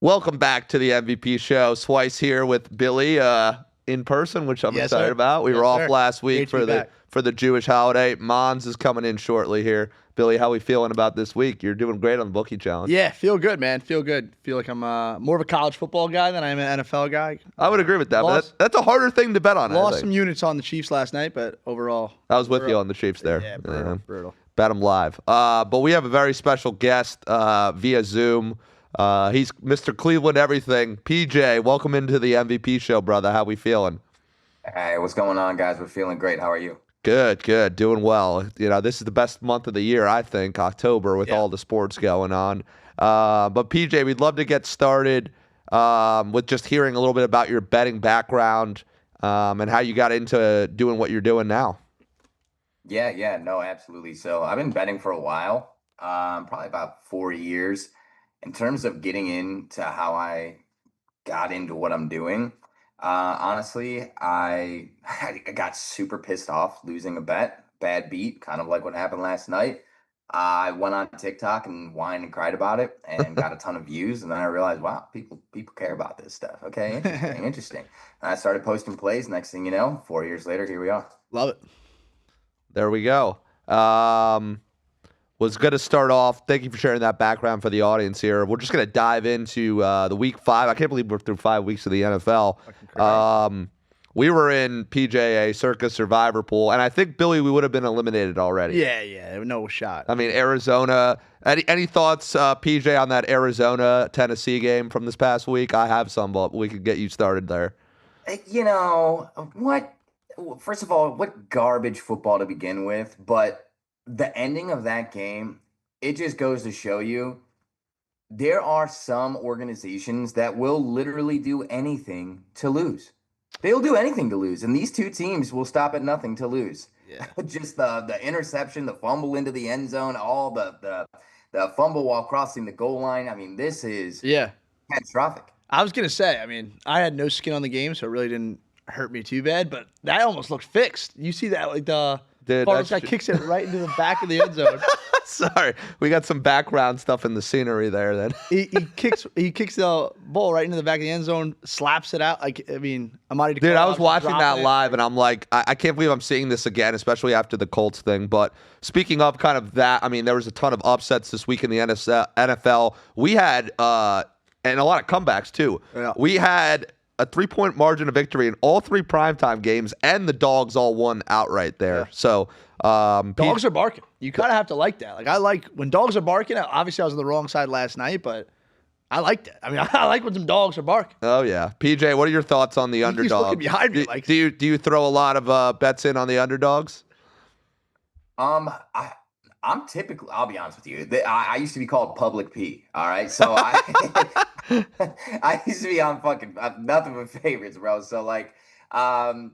Welcome back to the MVP show. Swice here with Billy in person, which I'm excited about. We were off last week for the Jewish holiday. Mons is coming in shortly here. Billy, how we feeling about this week? You're doing great on the Bookie Challenge. Yeah, feel good, man. Feel good. Feel like I'm more of a college football guy than I am an NFL guy. I would agree with that, but that's a harder thing to bet on. Lost some units on the Chiefs last night, but overall. I was with you on the Chiefs there. Yeah, brutal. Bet them live. But we have a very special guest via Zoom. He's Mr. Cleveland everything. PJ, welcome into the MVP show, brother. How we feeling? Hey, what's going on, guys? We're feeling great. How are you? Good. Doing well. You know, this is the best month of the year, I think, October, with all the sports going on. But PJ, we'd love to get started with just hearing a little bit about your betting background and how you got into doing what you're doing now. Yeah, no, absolutely. So I've been betting for a while, probably about 4 years. In terms of getting into how I got into what I'm doing, honestly, I got super pissed off losing a bad beat, kind of like what happened last night. I went on TikTok and whined and cried about it and got a ton of views. And then I realized, wow, people care about this stuff. Okay, interesting. And I started posting plays. Next thing you know, 4 years later, here we are. Love it. There we go. Was going to start off. Thank you for sharing that background for the audience here. We're just going to dive into the week 5. I can't believe we're through 5 weeks of the NFL. We were in PJA Circus Survivor Pool, and I think, Billy, we would have been eliminated already. Yeah, no shot. I mean, Arizona. Any thoughts, PJ, on that Arizona-Tennessee game from this past week? I have some, but we could get you started there. You know, first of all, what garbage football to begin with, but the ending of that game, it just goes to show you there are some organizations that will literally do anything to lose. They'll do anything to lose, and these two teams will stop at nothing to lose. Yeah. Just the interception, the fumble into the end zone, all the fumble while crossing the goal line. I mean, this is catastrophic. I was going to say, I mean, I had no skin on the game, so it really didn't hurt me too bad, but that almost looked fixed. You see that, like the guy kicks it right into the back of the end zone. Sorry, we got some background stuff in the scenery there. Then he kicks the ball right into the back of the end zone, slaps it out. Like, I mean, dude, I was watching that live, and I'm like, I can't believe I'm seeing this again, especially after the Colts thing. But speaking of kind of that, I mean, there was a ton of upsets this week in the NFL. We had and a lot of comebacks too. Yeah. We had a 3-point margin of victory in all 3 primetime games, and the dogs all won outright there. Yeah. So dogs are barking. You kind of have to like that. Like, I like when dogs are barking. Obviously, I was on the wrong side last night, but I liked it. I mean, I like when some dogs are barking. Oh yeah, PJ, what are your thoughts on the underdog? He's looking behind me. Do you throw a lot of bets in on the underdogs? I'm typically, I'll be honest with you, I used to be called Public P, all right? So I used to be on fucking nothing but favorites, bro. So, like, I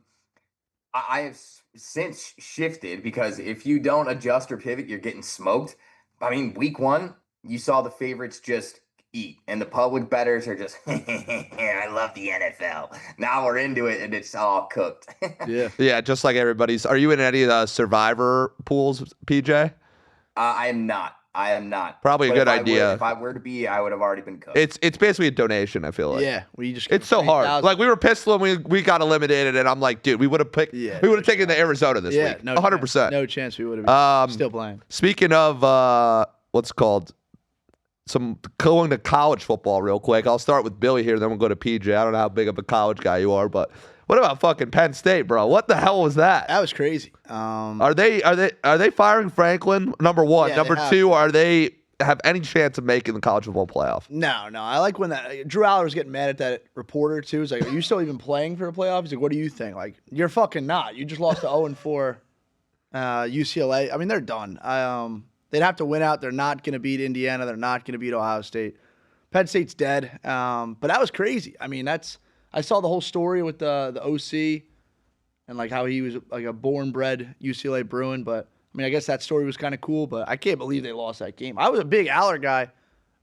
have since shifted because if you don't adjust or pivot, you're getting smoked. I mean, week 1, you saw the favorites just eat, and the public bettors are just, I love the NFL. Now we're into it, and it's all cooked. Yeah, just like everybody's. Are you in any of the Survivor pools, PJ? I am not. Probably a good idea. If I were to be, I would have already been cooked. It's basically a donation, I feel like. Yeah, it's so hard. Like, we were pissed when we got eliminated, and I'm like, dude, we would have picked. Yeah, we would have taken the Arizona this week. 100%. No chance we would have been still playing. Speaking of what's called going to college football real quick. I'll start with Billy here, then we'll go to PJ. I don't know how big of a college guy you are, but what about fucking Penn State, bro? What the hell was that? That was crazy. Are they firing Franklin? Number 1. Yeah, Number 2, are they have any chance of making the college football playoff? No. I like when Drew Aller was getting mad at that reporter too. He's like, "Are you still even playing for the playoff?" He's like, "What do you think?" Like, you're fucking not. You just lost to 0-4 UCLA. I mean, they're done. They'd have to win out. They're not going to beat Indiana. They're not going to beat Ohio State. Penn State's dead. But that was crazy. I mean, I saw the whole story with the OC and like how he was like a born-bred UCLA Bruin. But I mean, I guess that story was kind of cool. But I can't believe they lost that game. I was a big Aller guy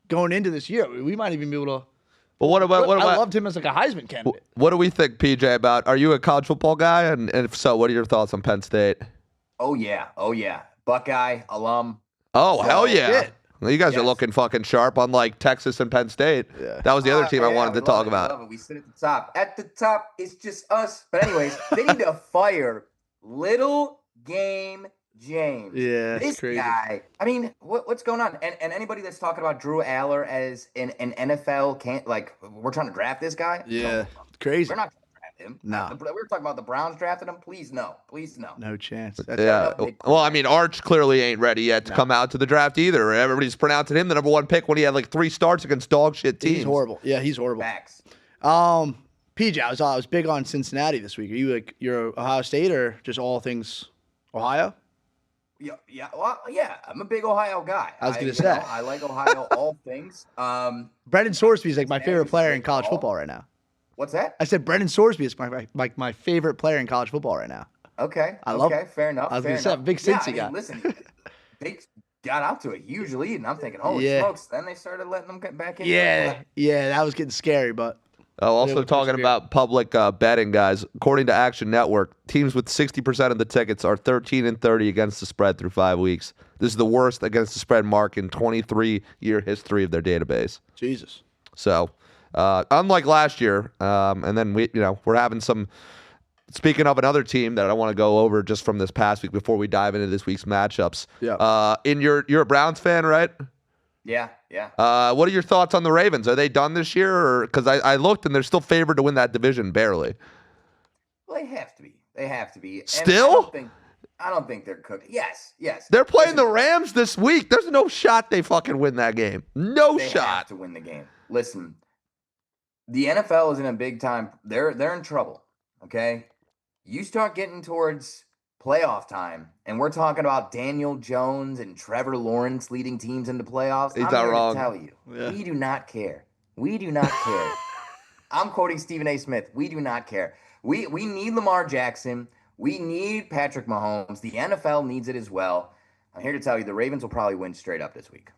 going into this year. We might even be able to. But what about? I loved him as like a Heisman candidate. What do we think, PJ? About are you a college football guy? And if so, what are your thoughts on Penn State? Oh yeah, Buckeye alum. Oh hell yeah! Well, you guys are Yes. looking fucking sharp, unlike Texas and Penn State. Yeah. That was the other team I Yeah, wanted we to talk love it, we about. love it. We sit at the top. At the top, it's just us. But anyways, they need to fire Little Game James. Yeah, it's This crazy. guy. I mean, what's going on? And anybody that's talking about Drew Aller as an NFL can't we're trying to draft this guy. Yeah, No, crazy. we're not trying to draft him. No. We were talking about the Browns drafting him. Please no. No chance. Yeah. Well, I mean, Arch clearly ain't ready yet to come out to the draft either. Everybody's pronouncing him the number one pick when he had like 3 starts against dog shit teams. He's horrible. Yeah, he's horrible. Facts. PJ, I was big on Cincinnati this week. Are you you're Ohio State or just all things Ohio? Yeah. Well, yeah. I'm a big Ohio guy. I was gonna say. I like Ohio all things. Brendan Sorsby is like my favorite player in college football right now. What's that? I said Brendan Sorsby is my favorite player in college football right now. Okay. I love Okay. Fair enough. I was fair gonna say, enough. big Cincy guy. Listen, they got out to a huge lead, and I'm thinking, holy Yeah. smokes! Then they started letting them get back in. Yeah, that was getting scary, but Also would talking persevere. about public betting, guys. According to Action Network, teams with 60% of the tickets are 13-30 against the spread through 5 weeks. This is the worst against the spread mark in 23-year history of their database. Jesus. So, unlike last year, and then we're having some. Speaking of another team that I want to go over just from this past week before we dive into this week's matchups. Yeah. You're a Browns fan, right? Yeah. What are your thoughts on the Ravens? Are they done this year? Or because I looked and they're still favored to win that division barely. Well, they have to be. They have to be. And Still? I don't think they're cooked. Yes. They're playing the Rams this week. There's no shot they fucking win that game. No They shot. have to win the game. Listen, the NFL is in a big time. They're in trouble. Okay, you start getting towards playoff time, and we're talking about Daniel Jones and Trevor Lawrence leading teams into playoffs. He's I'm not here wrong. to tell you, Yeah. we do not care. We do not care. I'm quoting Stephen A. Smith. We do not care. We need Lamar Jackson. We need Patrick Mahomes. The NFL needs it as well. I'm here to tell you the Ravens will probably win straight up this week.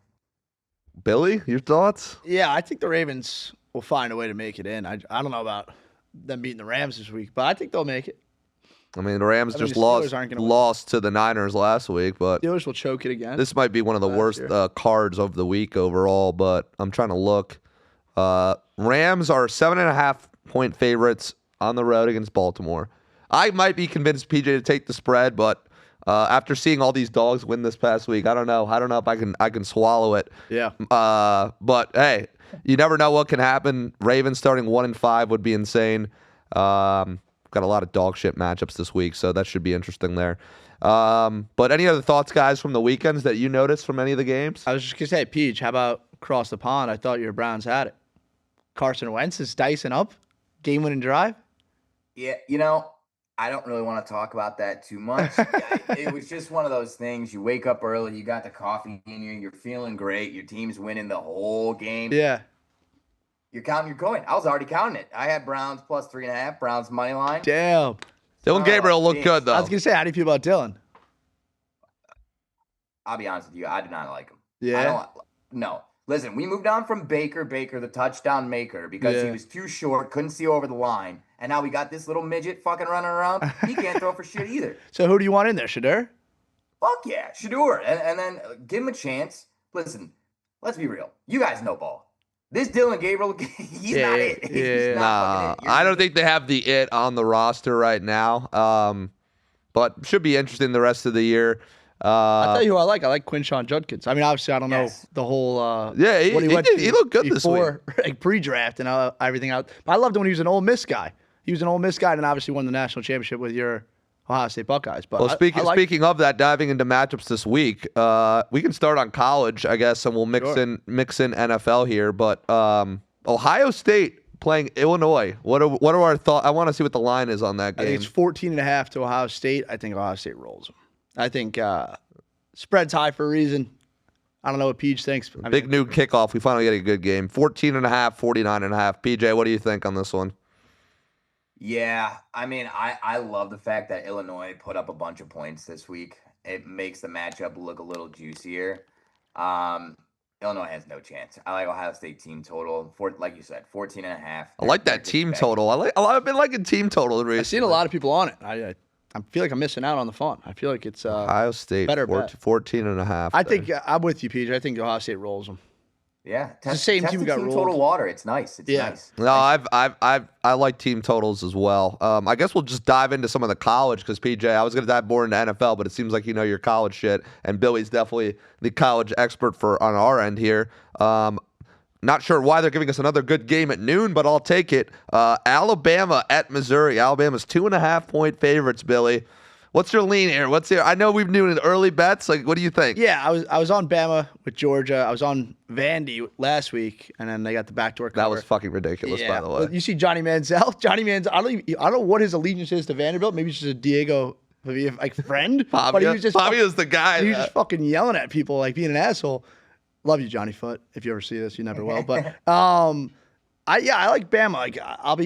Billy, your thoughts? Yeah, I think the Ravens will find a way to make it in. I don't know about them beating the Rams this week, but I think they'll make it. I mean, the Rams I mean, just the Steelers aren't gonna win. lost to the Niners last week, but Steelers will choke it again. this might be one of the Last worst year. cards of the week overall. But I'm trying to look. Rams are 7.5-point favorites on the road against Baltimore. I might be convinced PJ to take the spread, but after seeing all these dogs win this past week, I don't know. I don't know if I can swallow it. Yeah. But hey, you never know what can happen. Ravens starting 1-5 would be insane. Got a lot of dog shit matchups this week, so that should be interesting there. But any other thoughts, guys, from the weekends that you noticed from any of the games? I was just gonna say, Peach, how about across the pond? I thought your Browns had it. Carson Wentz is dicing up, game-winning drive. Yeah, I don't really want to talk about that too much. It was just one of those things. You wake up early, you got the coffee in you, you're feeling great, your team's winning the whole game. Yeah. You're counting your coin. I was already counting it. I had Browns plus 3.5, Browns money line. Damn. Dylan Gabriel looked good, though. I was gonna say, how do you feel about Dylan? I'll be honest with you, I did not like him. Yeah. No. Listen, we moved on from Baker, the touchdown maker, because he Yeah. was too short, couldn't see over the line. And now we got this little midget fucking running around. He can't throw for shit either. So who do you want in there, Shadur? Fuck yeah, Shador. And then give him a chance. Listen, let's be real. You guys know ball. This Dylan Gabriel, he's not it. He's not fucking it. I don't think they have the it on the roster right now. But should be interesting the rest of the year. I'll tell you who I like. I like Quinshon Judkins. I mean, obviously, I don't know the whole. Yeah, he went did- to he looked good this before, like pre-draft and everything else. But I loved it when he was an Ole Miss guy. He was an Ole Miss guy and obviously won the national championship with your Ohio State Buckeyes. But Well, I like, speaking of that, diving into matchups this week, we can start on college, I guess, and we'll mix in NFL here. But Ohio State playing Illinois. What are our thoughts? I want to see what the line is on that I think game. it's 14.5 to Ohio State. I think Ohio State rolls them. I think spread's high for a reason. I don't know what Peach thinks. Big new kickoff. We finally get a good game. 14.5, 49.5. PJ, what do you think on this one? Yeah, I mean, I love the fact that Illinois put up a bunch of points this week. It makes the matchup look a little juicier. Illinois has no chance. I like Ohio State team total, like you said, 14.5. I like that team total. I've been liking team total recently. I've seen a lot of people on it. I I feel like I'm missing out on the fun. I feel like it's Ohio State, better bet. 14 and a half. I think I'm with you, PJ. I think Ohio State rolls them. Yeah, It's the same team the we got team rolled. total water. It's nice. It's nice. No, I like team totals as well. I guess we'll just dive into some of the college because PJ, I was going to dive more into NFL, but it seems like you know your college shit, and Billy's definitely the college expert on our end here. Not sure why they're giving us another good game at noon, but I'll take it. Alabama at Missouri. Alabama's 2.5-point favorites, Billy. What's your lean here? I know we've doing early bets. Like, what do you think? Yeah, I was on Bama with Georgia. I was on Vandy last week, and then they got the backdoor cover. That was fucking ridiculous, by the way. But you see Johnny Manziel. Johnny Manziel. I don't know what his allegiance is to Vanderbilt. Maybe he's just a Diego like friend. But he was just Bobby was the guy. He was just fucking yelling at people, like being an asshole. Love you, Johnny Foot. If you ever see this, you never will. But I like Bama. Like I'll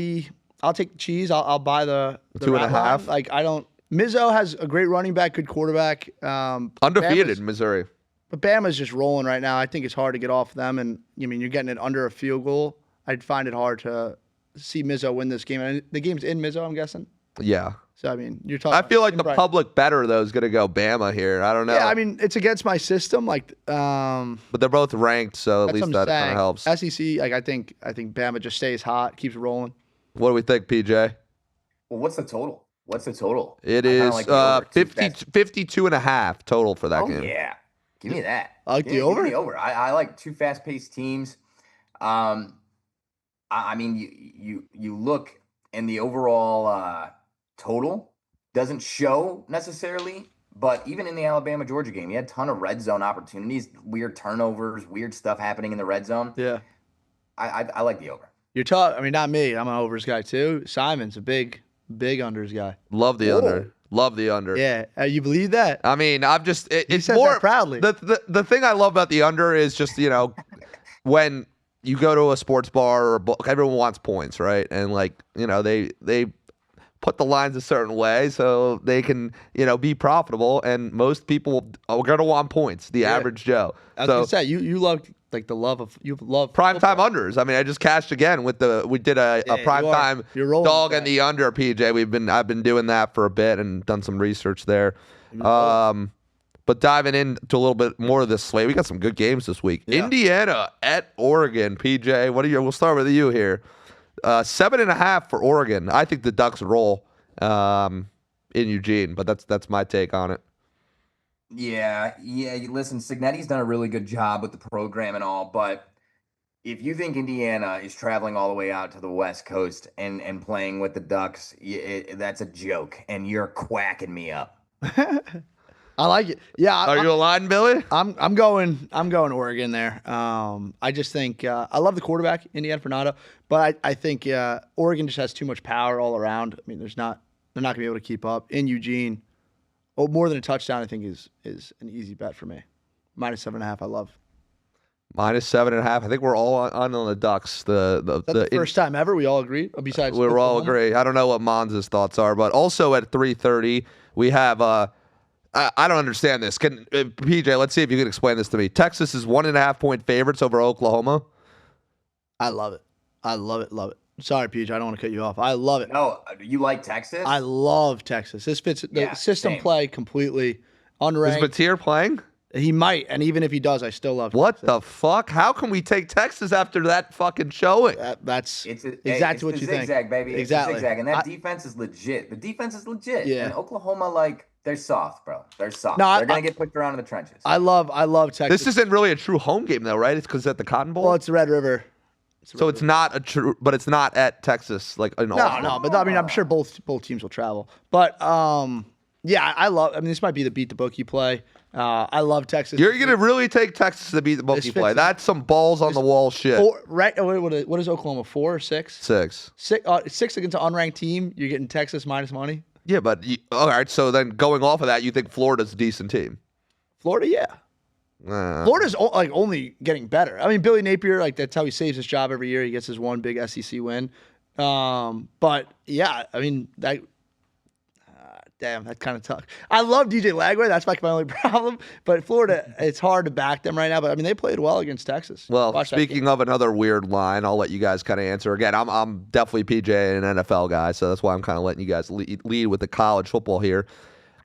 take the cheese. I'll buy the 2.5. Like I don't. Mizzo has a great running back, good quarterback. Undefeated Missouri. But Bama's just rolling right now. I think it's hard to get off them, and I mean you're getting it under a field goal. I'd find it hard to see Mizzo win this game. And the game's in Mizzo, I'm guessing. Yeah. So I mean, you're talking. I feel like the public better though is going to go Bama here. I don't know. Yeah, I mean it's against my system. Like, but they're both ranked, so at least that kind of helps. SEC, like I think Bama just stays hot, keeps rolling. What do we think, PJ? Well, what's the total? It is 52.5 total for that game. Oh yeah, give me that. I like the over. Give me the over. I like two fast-paced teams. I mean, you look and the overall total doesn't show necessarily, but even in the Alabama-Georgia game, you had a ton of red zone opportunities, weird turnovers, weird stuff happening in the red zone. Yeah, I like the over. You're tough. I mean, not me. I'm an overs guy too. Simon's a big unders guy. Love the under. Love the under. Yeah, you believe that? I mean, it's says more that proudly. The thing I love about the under is just when you go to a sports bar or a book, everyone wants points, right? And like they put the lines a certain way so they can be profitable, and most people are gonna want points. The average Joe. I was gonna say you love like the love of primetime unders. I mean, I just cashed again with we did a primetime dog and the under, PJ. I've been doing that for a bit and done some research there. But diving into a little bit more of this slate, we got some good games this week. Yeah. Indiana at Oregon, PJ. We'll start with you here. 7.5 for Oregon. I think the Ducks roll in Eugene, but that's my take on it. Yeah. Listen, Cignetti's done a really good job with the program and all, but if you think Indiana is traveling all the way out to the West Coast and playing with the Ducks, that's a joke, and you're quacking me up. I like it. Yeah. Are you aligned, Billy? I'm going Oregon there. I just think I love the quarterback, Indiana Fernando, but I think Oregon just has too much power all around. I mean, they're not gonna be able to keep up in Eugene. Oh, more than a touchdown, I think is an easy bet for me. -7.5, I love. -7.5. I think we're all on the Ducks. The first time ever we all agreed. Besides, we're all agree. I don't know what Monza's thoughts are, but also at 3:30 we have. I don't understand this. PJ? Let's see if you can explain this to me. Texas is 1.5-point favorites over Oklahoma. I love it. Love it. Sorry, PJ. I don't want to cut you off. I love it. No, you like Texas? I love Texas. This fits the system play completely. Unranked. Is Batir playing? He might, and even if he does, I still love What Texas. the fuck? How can we take Texas after that fucking showing? That's exactly what you zigzag, think. Baby. Exactly. It's zigzag, and that defense is legit. The defense is legit. Yeah. And Oklahoma, they're soft, bro. They're soft. No, they're going to get pushed around in the trenches. I love Texas. This isn't really a true home game, though, right? It's because at the Cotton Bowl? Well, it's the Red River. So it's not a true, but it's not at Texas, like in Austin. No, but I mean, I'm sure both teams will travel. But yeah, I mean, this might be the beat the bookie play. I love Texas. You're gonna really take Texas to beat the bookie play. That's some balls on the wall shit. What is Oklahoma? 4 or 6? 6. 6 against an unranked team. You're getting Texas minus money. Yeah, but all right. So then, going off of that, you think Florida's a decent team? Florida, yeah. Florida's only getting better. I mean, Billy Napier, that's how he saves his job every year. He gets his one big SEC win. But yeah, I mean, Damn, that kind of tough. I love DJ Lagway. That's like my only problem. But Florida, it's hard to back them right now. But I mean, they played well against Texas. Well, speaking of another weird line, I'll let you guys kind of answer. Again, I'm definitely PJ an NFL guy, so that's why I'm kind of letting you guys lead with the college football here.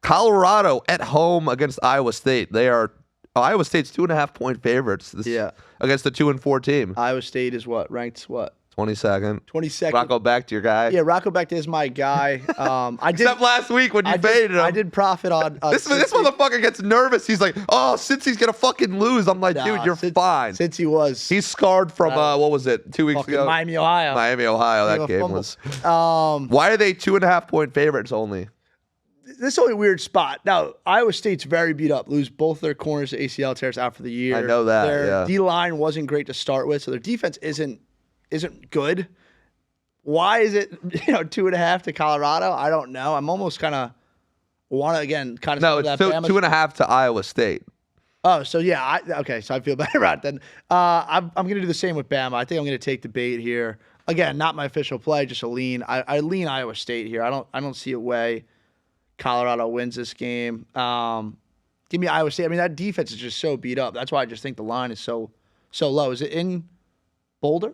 Colorado at home against Iowa State. Iowa State's 2.5-point favorites. Against the 2-4 team. Iowa State is what ranked what? 22nd. 22nd. Rocco Becht, your guy. Yeah, Rocco Becht is my guy. I did. Except last week when you faded him. I did profit on. This motherfucker gets nervous. He's like, oh, Cincy's gonna fucking lose. I'm like, dude, you're fine. He's scarred from what was it? 2 weeks ago. Miami, Ohio. That game was. Why are they 2.5-point favorites only? This is only a weird spot. Now, Iowa State's very beat up. Lose both their corners to ACL tears out for the year. I know that. Their D-line wasn't great to start with, so their defense isn't good. Why is it 2.5 to Colorado? I don't know. I'm almost kind of want to again kind of no. It's 2.5 to Iowa State. Oh, so yeah. Okay, so I feel better about it then. I'm going to do the same with Bama. I think I'm going to take the bait here. Again, not my official play, just a lean. I lean Iowa State here. I don't see a way Colorado wins this game. Give me Iowa State. I mean, that defense is just so beat up. That's why I just think the line is so low. Is it in Boulder?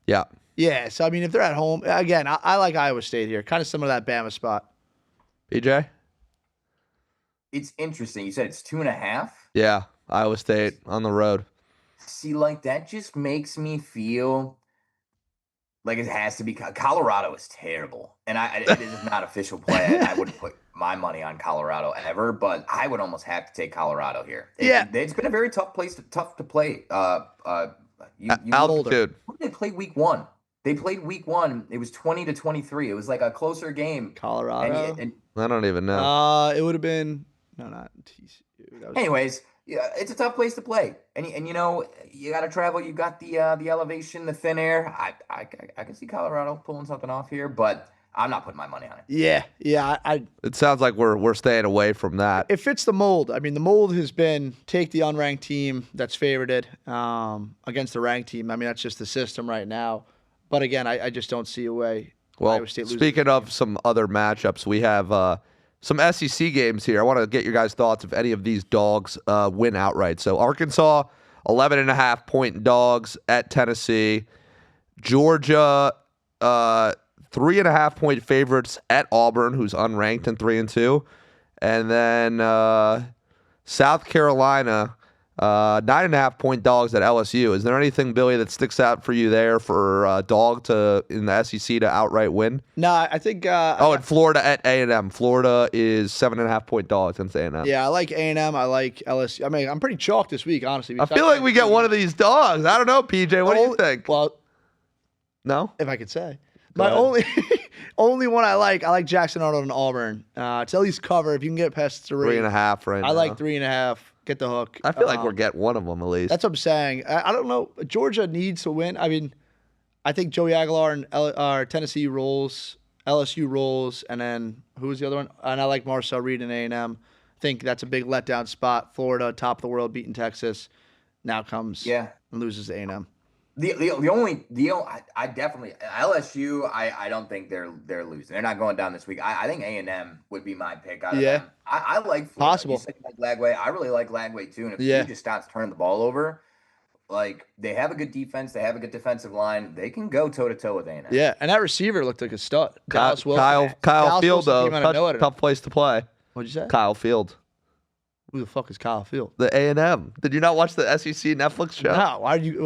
Yeah. Yeah. So I mean, if they're at home, again, I like Iowa State here. Kind of similar to that Bama spot. PJ? It's interesting. You said it's 2.5? Yeah. Iowa State on the road. See, like, that just makes me feel like it has to be. Colorado is terrible. And it is not official play. I wouldn't put my money on Colorado ever, but I would almost have to take Colorado here. It's been a very tough to play. Altitude. What did they play week 1? They played week 1. It was 20-23. It was like a closer game. Colorado? I don't even know. It would have been not TCU. Anyways, yeah, it's a tough place to play, and you got to travel. You got the elevation, the thin air. I can see Colorado pulling something off here, but I'm not putting my money on it. Yeah. It sounds like we're staying away from that. It fits the mold. I mean, the mold has been take the unranked team that's favorited against the ranked team. I mean, that's just the system right now. But again, I just don't see a way. Well, speaking of some other matchups, we have some SEC games here. I want to get your guys' thoughts if any of these dogs win outright. So Arkansas, 11.5-point dogs at Tennessee. Georgia, 3.5-point favorites at Auburn, who's unranked and 3-2. And then South Carolina, 9.5-point dogs at LSU. Is there anything, Billy, that sticks out for you there for a dog in the SEC to outright win? No, I think. And Florida at A&M. Florida is 7.5-point dogs against A&M. Yeah, I like A&M. I like LSU. I mean, I'm pretty chalk this week, honestly. I feel like we get one of these dogs. I don't know, PJ. What do you think? Well, no, if I could say. My only one I like Jackson Arnold and Auburn. To at least cover if you can get past 3.5 right now. I like 3.5. Get the hook. I feel like we're getting one of them at least. That's what I'm saying. I don't know. Georgia needs to win. I mean, I think Joey Aguilar and Tennessee rolls, LSU rolls, and then who's the other one? And I like Marcel Reed and A&M. I think that's a big letdown spot. Florida, top of the world, beating Texas. Now comes and loses to A&M. I definitely LSU. I don't think they're losing. They're not going down this week. I think A&M would be my pick. I like Florida. Possible. You said you like Lagway. I really like Lagway too. And if he just starts turning the ball over, like they have a good defense, they have a good defensive line. They can go toe to toe with A&M. Yeah, and that receiver looked like a stud. Kyle Field though, tough place to play. What'd you say? Kyle Field. Who the fuck is Kyle Field? The A&M. Did you not watch the SEC Netflix show? No.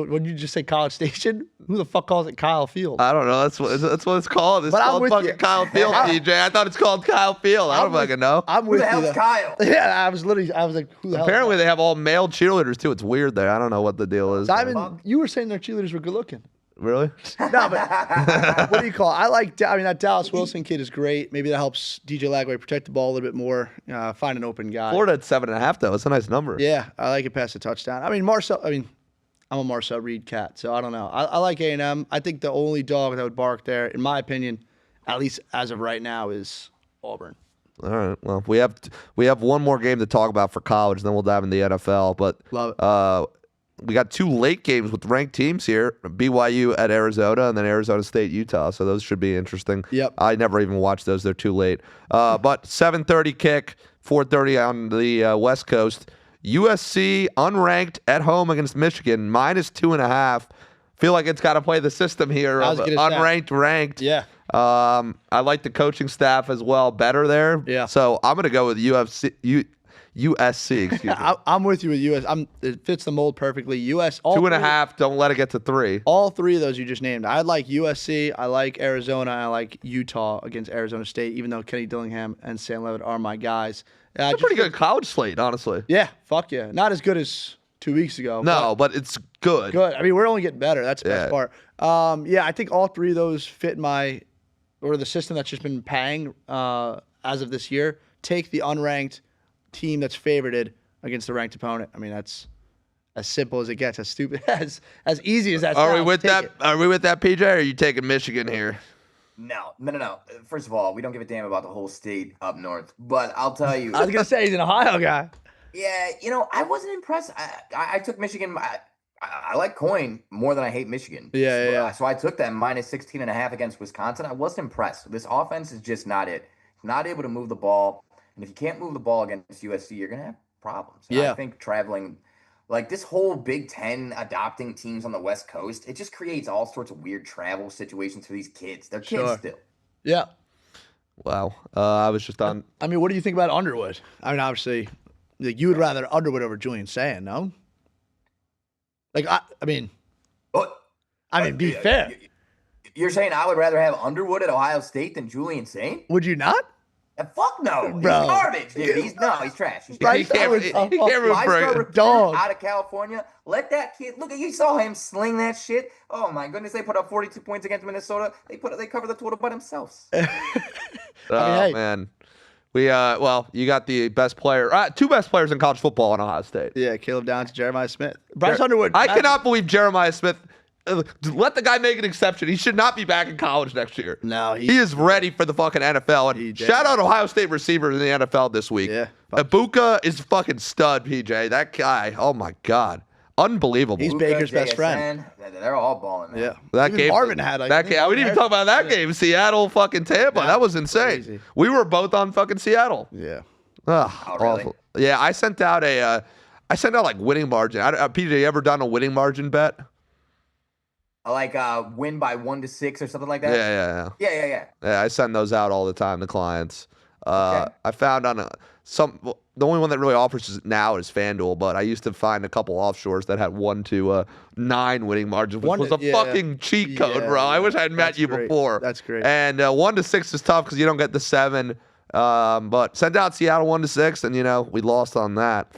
When you just say College Station? Who the fuck calls it Kyle Field? I don't know. That's what it's called. It's called fucking Kyle Field, DJ. I thought it's called Kyle Field. I don't fucking know. I'm with you. Who the hell's Kyle? Yeah, I was like, who the hell? Apparently they have all male cheerleaders too. It's weird there. I don't know what the deal is. Simon, you were saying their cheerleaders were good looking. Really? No, but what do you call it? That Dallas Wilson kid is great. Maybe that helps DJ Lagway protect the ball a little bit more, find an open guy. Florida at 7.5 though. It's a nice number. Yeah, I like it past the touchdown. I'm a Marcel Reed cat, so I don't know. I like A&M. I think the only dog that would bark there, in my opinion, at least as of right now, is Auburn. All right. Well, we have one more game to talk about for college, then we'll dive into the NFL. But love it. we got 2 late games with ranked teams here: BYU at Arizona, and then Arizona State, Utah. So those should be interesting. Yep. I never even watched those; they're too late. But 7:30 kick, 4:30 on the West Coast. USC unranked at home against Michigan, -2.5. Feel like it's got to play the system here of unranked, ranked. Yeah. I like the coaching staff as well, better there. Yeah. So I'm going to go with USC. Excuse me. I'm with you with US. It fits the mold perfectly. US. 2.5. Don't let it get to 3. All 3 of those you just named. I like USC. I like Arizona. I like Utah against Arizona State. Even though Kenny Dillingham and Sam Levitt are my guys. It's a pretty good college slate, honestly. Yeah. Fuck yeah. Not as good as 2 weeks ago. No, but it's good. Good. I mean, we're only getting better. That's the best part. Yeah, I think all 3 of those fit the system that's just been paying as of this year. Take the unranked team that's favorited against the ranked opponent. I mean, that's as simple as it gets. As stupid as easy as that sounds. Are we with that? Are we with that, PJ? Or are you taking Michigan here? No. First of all, we don't give a damn about the whole state up north. But I'll tell you. I was gonna say he's an Ohio guy. Yeah, I wasn't impressed. I took Michigan. I like Coin more than I hate Michigan. Yeah. So I took that -16.5 against Wisconsin. I wasn't impressed. This offense is just not it. Not able to move the ball. And if you can't move the ball against USC, you're going to have problems. And I think traveling, like this whole Big Ten adopting teams on the West Coast, it just creates all sorts of weird travel situations for these kids. They're kids still. Yeah. Wow. I was just on. I mean, what do you think about Underwood? I mean, obviously, you would rather Underwood over Julian Sand, no? Like, I mean, be fair. You're saying I would rather have Underwood at Ohio State than Julian Saint? Would you not? Fuck no. He's Bro. garbage, dude. He's trash. He's He can't root for a dog out of California. Let that kid look. You saw him sling that shit. Oh my goodness, they put up 42 points against Minnesota. They covered the total by themselves. Man. You got the best player, 2 best players in college football in Ohio State. Yeah, Caleb Downs, Jeremiah Smith. Bryce Underwood. I cannot believe Jeremiah Smith. Let the guy make an exception. He should not be back in college next year. No, he is ready for the fucking NFL. And shout out Ohio State receivers in the NFL this week. Yeah, Ibuka is a fucking stud, PJ. That guy, oh my God. Unbelievable. He's Baker's best friend. They're all balling, man. Yeah. That even game. Marvin had we didn't even talk about that game. Seattle, fucking Tampa. That was insane. Crazy. We were both on fucking Seattle. Yeah. Really? Yeah, I sent out like winning margin. PJ, you ever done a winning margin bet? Like win by 1 to 6 or something like that? Yeah. Yeah, I send those out all the time to clients. Okay. I found on the only one that really offers now is FanDuel, but I used to find a couple offshores that had 1 to 9 winning margins, which was a fucking cheat code, bro. I wish I had met you before. That's great. And 1 to 6 is tough because you don't get the 7. But send out Seattle 1 to 6, and we lost on that.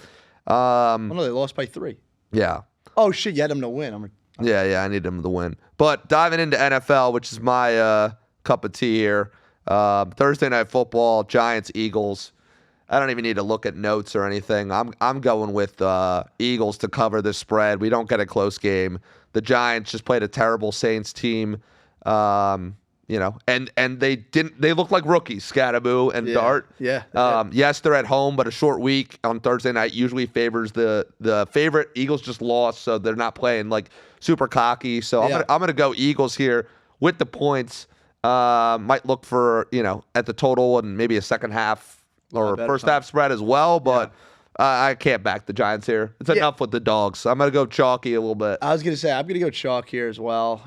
No, they lost by 3. Yeah. Oh shit, you had them to win. Yeah, I need them to win. But diving into NFL, which is my cup of tea here. Thursday Night Football, Giants, Eagles. I don't even need to look at notes or anything. I'm going with Eagles to cover this spread. We don't get a close game. The Giants just played a terrible Saints team. And they look like rookies, Scattaboo and Dart. Yeah. Yes, they're at home, but a short week on Thursday night usually favors the favorite. Eagles just lost, so they're not playing like super cocky. So I'm gonna go Eagles here with the points. Might look for at the total and maybe a second half or first half spread as well, but. I can't back the Giants here. It's enough with the dogs. I'm going to go chalky a little bit. I was going to say, I'm going to go chalk here as well.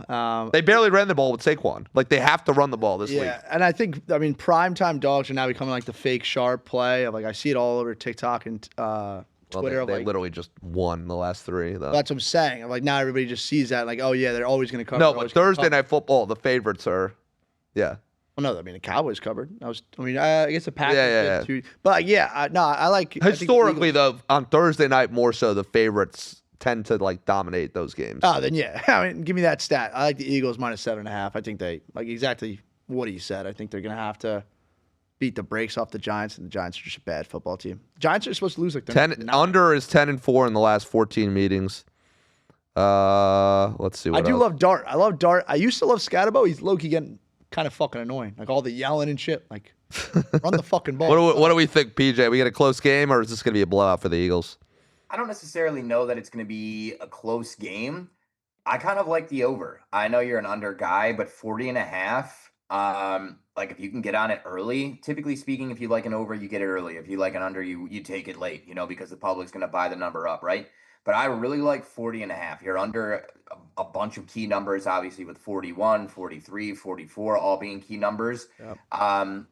They barely ran the ball with Saquon. Like, they have to run the ball this week. Yeah, and I think, primetime dogs are now becoming like the fake sharp play. Of like I see it all over TikTok and Twitter. They literally just won the last 3, though. That's what I'm saying. Like, now everybody just sees that. Like, oh, yeah, they're always going to cover. No, but Thursday Night Football, the favorites are, Well, no, the Cowboys covered. I guess the Packers did too. But I like. Historically, though, on Thursday night more so, the favorites tend to dominate those games. Oh, then give me that stat. I like the Eagles -7.5. I think they exactly what he said. I think they're gonna have to beat the brakes off the Giants, and the Giants are just a bad football team. Giants are supposed to lose 10. Under is 10-4 in the last 14 meetings. Let's see. I do love Dart. I love Dart. I used to love Scatabo. He's low-key getting kind of fucking annoying. Like all the yelling and shit. Like, run the fucking ball. What do we think, PJ? We get a close game, or is this going to be a blowout for the Eagles? I don't necessarily know that it's going to be a close game. I kind of like the over. I know you're an under guy, but 40.5. Like if you can get on it early, typically speaking, if you like an over, you get it early. If you like an under, you take it late, because the public's going to buy the number up, right? But I really like 40.5. You're under a bunch of key numbers, obviously with 41, 43, 44, all being key numbers. Yep. I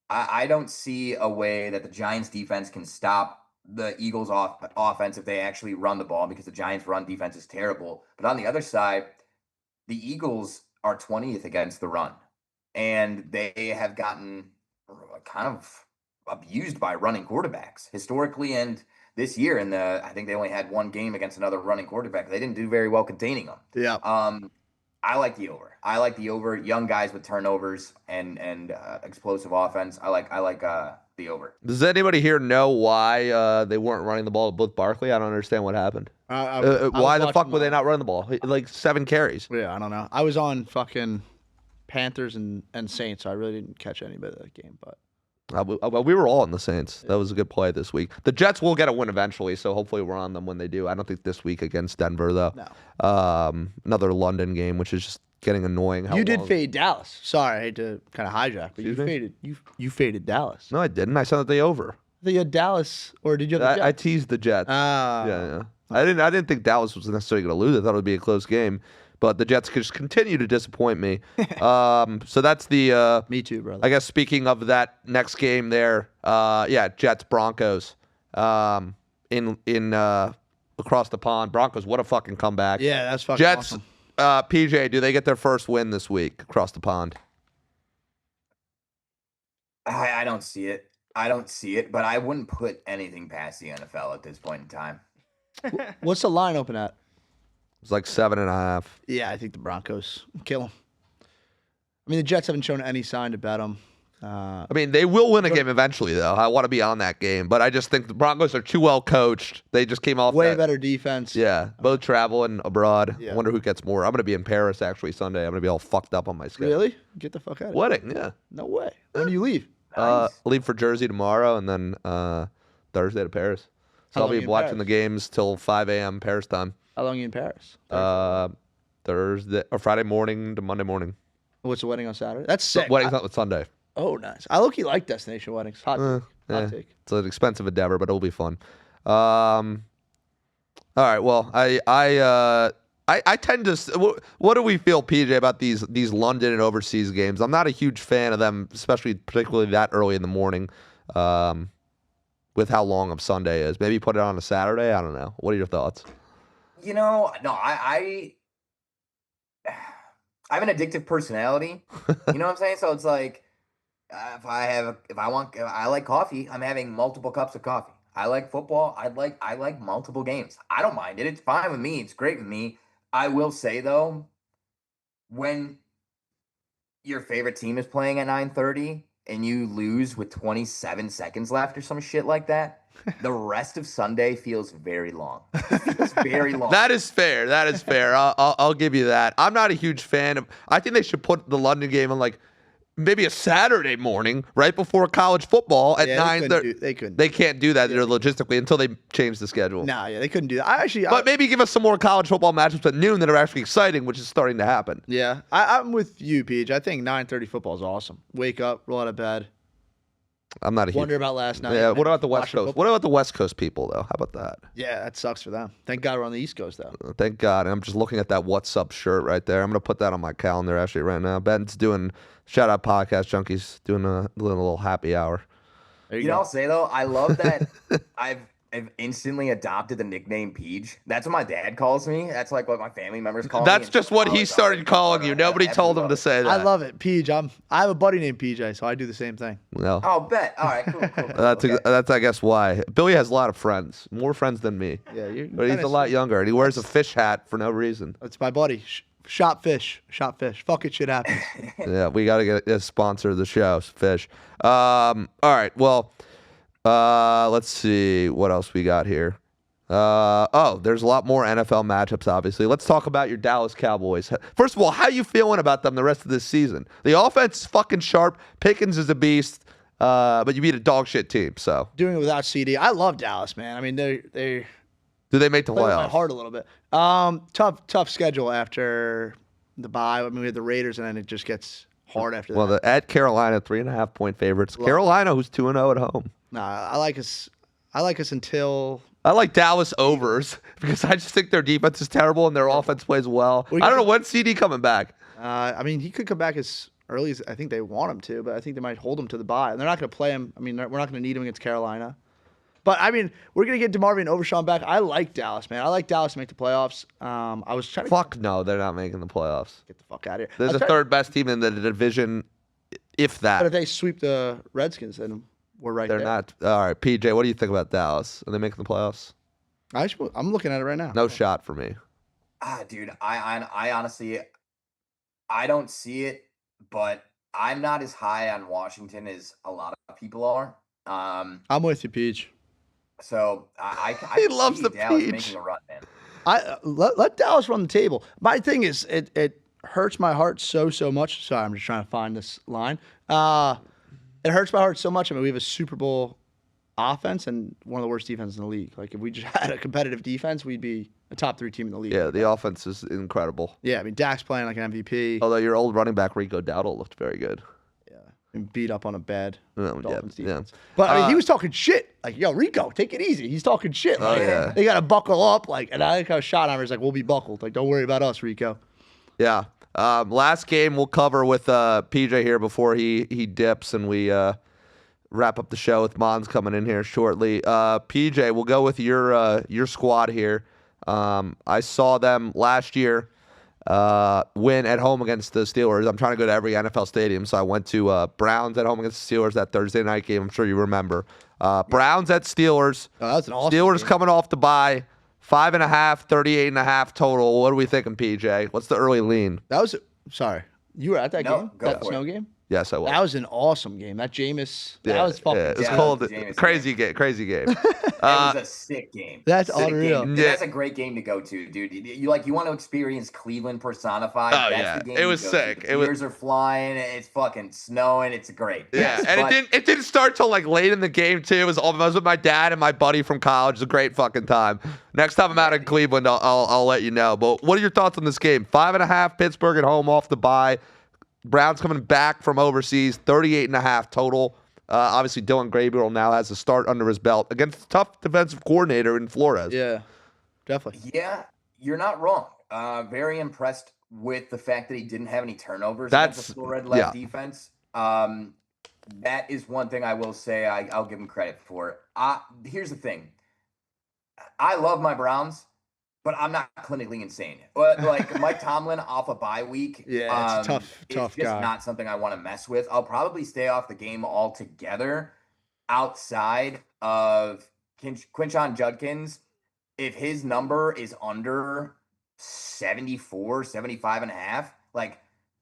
I don't see a way that the Giants defense can stop the Eagles offense if they actually run the ball, because the Giants run defense is terrible. But on the other side, the Eagles are 20th against the run, and they have gotten kind of abused by running quarterbacks historically and this year. And I think they only had one game against another running quarterback. They didn't do very well containing them. Yeah. I like the over. I like the over. Young guys with turnovers and explosive offense. I like the over. Does anybody here know why they weren't running the ball with Barkley? I don't understand what happened. Why the fuck were they not running the ball? Like 7 carries. Yeah, I don't know. I was on fucking Panthers and Saints, so I really didn't catch any bit of that game. But we were all on the Saints. That was a good play this week. The Jets will get a win eventually, so hopefully we're on them when they do. I don't think this week against Denver, though. No. Another London game, which is just getting annoying. You did fade Dallas. Sorry, I hate to kind of hijack, but you faded Dallas. No, I didn't. I said that they over. I thought you had Dallas, or did you have the Jets? I teased the Jets. Yeah. I didn't think Dallas was necessarily going to lose. I thought it would be a close game. But the Jets could just continue to disappoint me. So that's the me too, brother. I guess speaking of that next game there, Jets Broncos in across the pond. Broncos, what a fucking comeback. Yeah, that's fucking Jets, awesome. PJ, do they get their first win this week across the pond? I don't see it. I don't see it, but I wouldn't put anything past the NFL at this point in time. What's the line open at? It's like 7.5. Yeah, I think the Broncos kill them. I mean, the Jets haven't shown any sign to bet them. I mean, they will win a game eventually, though. I want to be on that game, but I just think the Broncos are too well coached. They just came off way better defense. Yeah, both travel and abroad. Yeah. I wonder who gets more. I'm going to be in Paris actually Sunday. I'm going to be all fucked up on my schedule. Really? Get the fuck out of here. Wedding, yeah. No way. When do you leave? Nice. Leave for Jersey tomorrow and then Thursday to Paris. So I'll be watching the games till 5 a.m. Paris time. How long are you in Paris? Thursday or Friday morning to Monday morning. What's the wedding on Saturday? That's sick. Wedding's not Sunday. Oh, nice. I look-y like destination weddings. Hot take. It's an expensive endeavor, but it'll be fun. All right. Well, I tend to. What do we feel, PJ, about these London and overseas games? I'm not a huge fan of them, particularly that early in the morning. With how long of Sunday is, maybe put it on a Saturday. I don't know. What are your thoughts? No, I have an addictive personality. You know what I'm saying? So it's like, I like coffee, I'm having multiple cups of coffee. I like football. I like multiple games. I don't mind it. It's fine with me. It's great with me. I will say though, when your favorite team is playing at 9:30 and you lose with 27 seconds left or some shit like that, the rest of Sunday feels very long. It's very long. That is fair. I'll give you that. I'm not a huge fan of. I think they should put the London game on like maybe a Saturday morning, right before college football at 9:30. They couldn't. They can't do that logistically until they change the schedule. Nah, yeah, they couldn't do that. But maybe give us some more college football matchups at noon that are actually exciting, which is starting to happen. Yeah, I'm with you, Peach. I think 9:30 football is awesome. Wake up, roll out of bed. I'm not a huge. Wonder about last night. Yeah. What about the West Coast? What about the West Coast people though? How about that? Yeah, that sucks for them. Thank God we're on the East Coast though. Thank God. And I'm just looking at that What's Up shirt right there. I'm gonna put that on my calendar actually right now. Ben's doing shout out Podcast Junkies doing a little happy hour. I'll say though, I love that I've instantly adopted the nickname Peach. That's what my dad calls me. That's like what my family members call me. That's just what he started calling you. Nobody told him to say that. I love it, Peach. I have a buddy named PJ, so I do the same thing. No. Oh, bet. All right, cool. That's I guess why. Billy has a lot of friends, more friends than me. Yeah, but he's a lot younger, and he wears a fish hat for no reason. It's my buddy. Shop fish. Fuck it, shit happens. Yeah, we got to get a sponsor of the show, fish. All right, well, let's see what else we got here. There's a lot more NFL matchups, obviously. Let's talk about your Dallas Cowboys. First of all, how you feeling about them the rest of this season? The offense is fucking sharp. Pickens is a beast. But you beat a dog shit team, so. Doing it without CD. I love Dallas, man. I mean, they Do they make the play with my playoffs? heart a little bit. Tough schedule after the bye. I mean, we had the Raiders, and then it just gets hard after that. Well, at Carolina, 3.5-point favorites. Carolina, who's 2-0 at home. Nah, I like us until. I like Dallas overs because I just think their defense is terrible and their offense plays well. I don't know when CD coming back. I mean, he could come back as early as I think they want him to, but I think they might hold him to the bye. And they're not going to play him. I mean, we're not going to need him against Carolina. But, I mean, we're going to get DeMarvin and Overshawn back. I like Dallas, man. I like Dallas to make the playoffs. I was trying to... Fuck no, they're not making the playoffs. Get the fuck out of here. They're the third best team in the division, if that. But if they sweep the Redskins, then we're right there. They're not. All right, PJ, what do you think about Dallas? Are they making the playoffs? I'm looking at it right now. No shot for me. Dude, I honestly, I don't see it, but I'm not as high on Washington as a lot of people are. I'm with you, Peach. So I He loves see the Dallas peach. making a run, man. Let Dallas run the table. My thing is, it hurts my heart so much. Sorry, I'm just trying to find this line. It hurts my heart so much. I mean, we have a Super Bowl offense and one of the worst defenses in the league. Like, if we just had a competitive defense, we'd be a top 3 team in the league. Yeah, the offense is incredible. Yeah, I mean, Dak's playing like an MVP. Although your old running back Rico Dowdle looked very good. Yeah, and beat up on a bad Dolphins defense. Yeah. But I mean, he was talking shit. Like, yo, Rico, take it easy. He's talking shit. Like, yeah. They got to buckle up. Like, and I like how Schottenheimer's like, we'll be buckled. Like, don't worry about us, Rico. Yeah. Last game we'll cover with PJ here before he dips and we wrap up the show with Mons coming in here shortly. PJ, we'll go with your squad here. I saw them last year win at home against the Steelers. I'm trying to go to every NFL stadium, so I went to Browns at home against the Steelers, that Thursday night game. I'm sure you remember. Browns at Steelers. Oh, that's an awesome Steelers game. coming off the bye. 5.5, 38.5 total. What are we thinking, PJ? What's the early lean? That was sorry. You were at that No, game? go That for snow it. game? Yes, I was. That was an awesome game. That Jameis, that was fucking. Yeah, it was Yeah, called Jameis, crazy game. Crazy game. It was a sick game. That's Sick unreal. game. Yeah. That's a great game to go to, dude. You want to experience Cleveland personified. Oh, That's yeah. the game It to was go sick. To. The It was- tears are flying. It's fucking snowing. It's great. Yeah, Yes, and but it didn't start till like late in the game too. I was with my dad and my buddy from college. It was a great fucking time. Next time I'm out in Cleveland, I'll let you know. But what are your thoughts on this game? 5.5, Pittsburgh at home off the bye. Browns coming back from overseas. 38.5 total. Obviously, Dylan Gabriel now has a start under his belt against a tough defensive coordinator in Flores. Yeah, definitely. Yeah, you're not wrong. Very impressed with the fact that he didn't have any turnovers That's- against the full red left yeah. defense. That is one thing I will say I'll give him credit for. Here's the thing. I love my Browns, but I'm not clinically insane. But like Mike Tomlin off a bye week, Yeah, it's tough it's just guy. not something I want to mess with. I'll probably stay off the game altogether outside of Quinshon Judkins. If his number is under 74, 75 and a half, like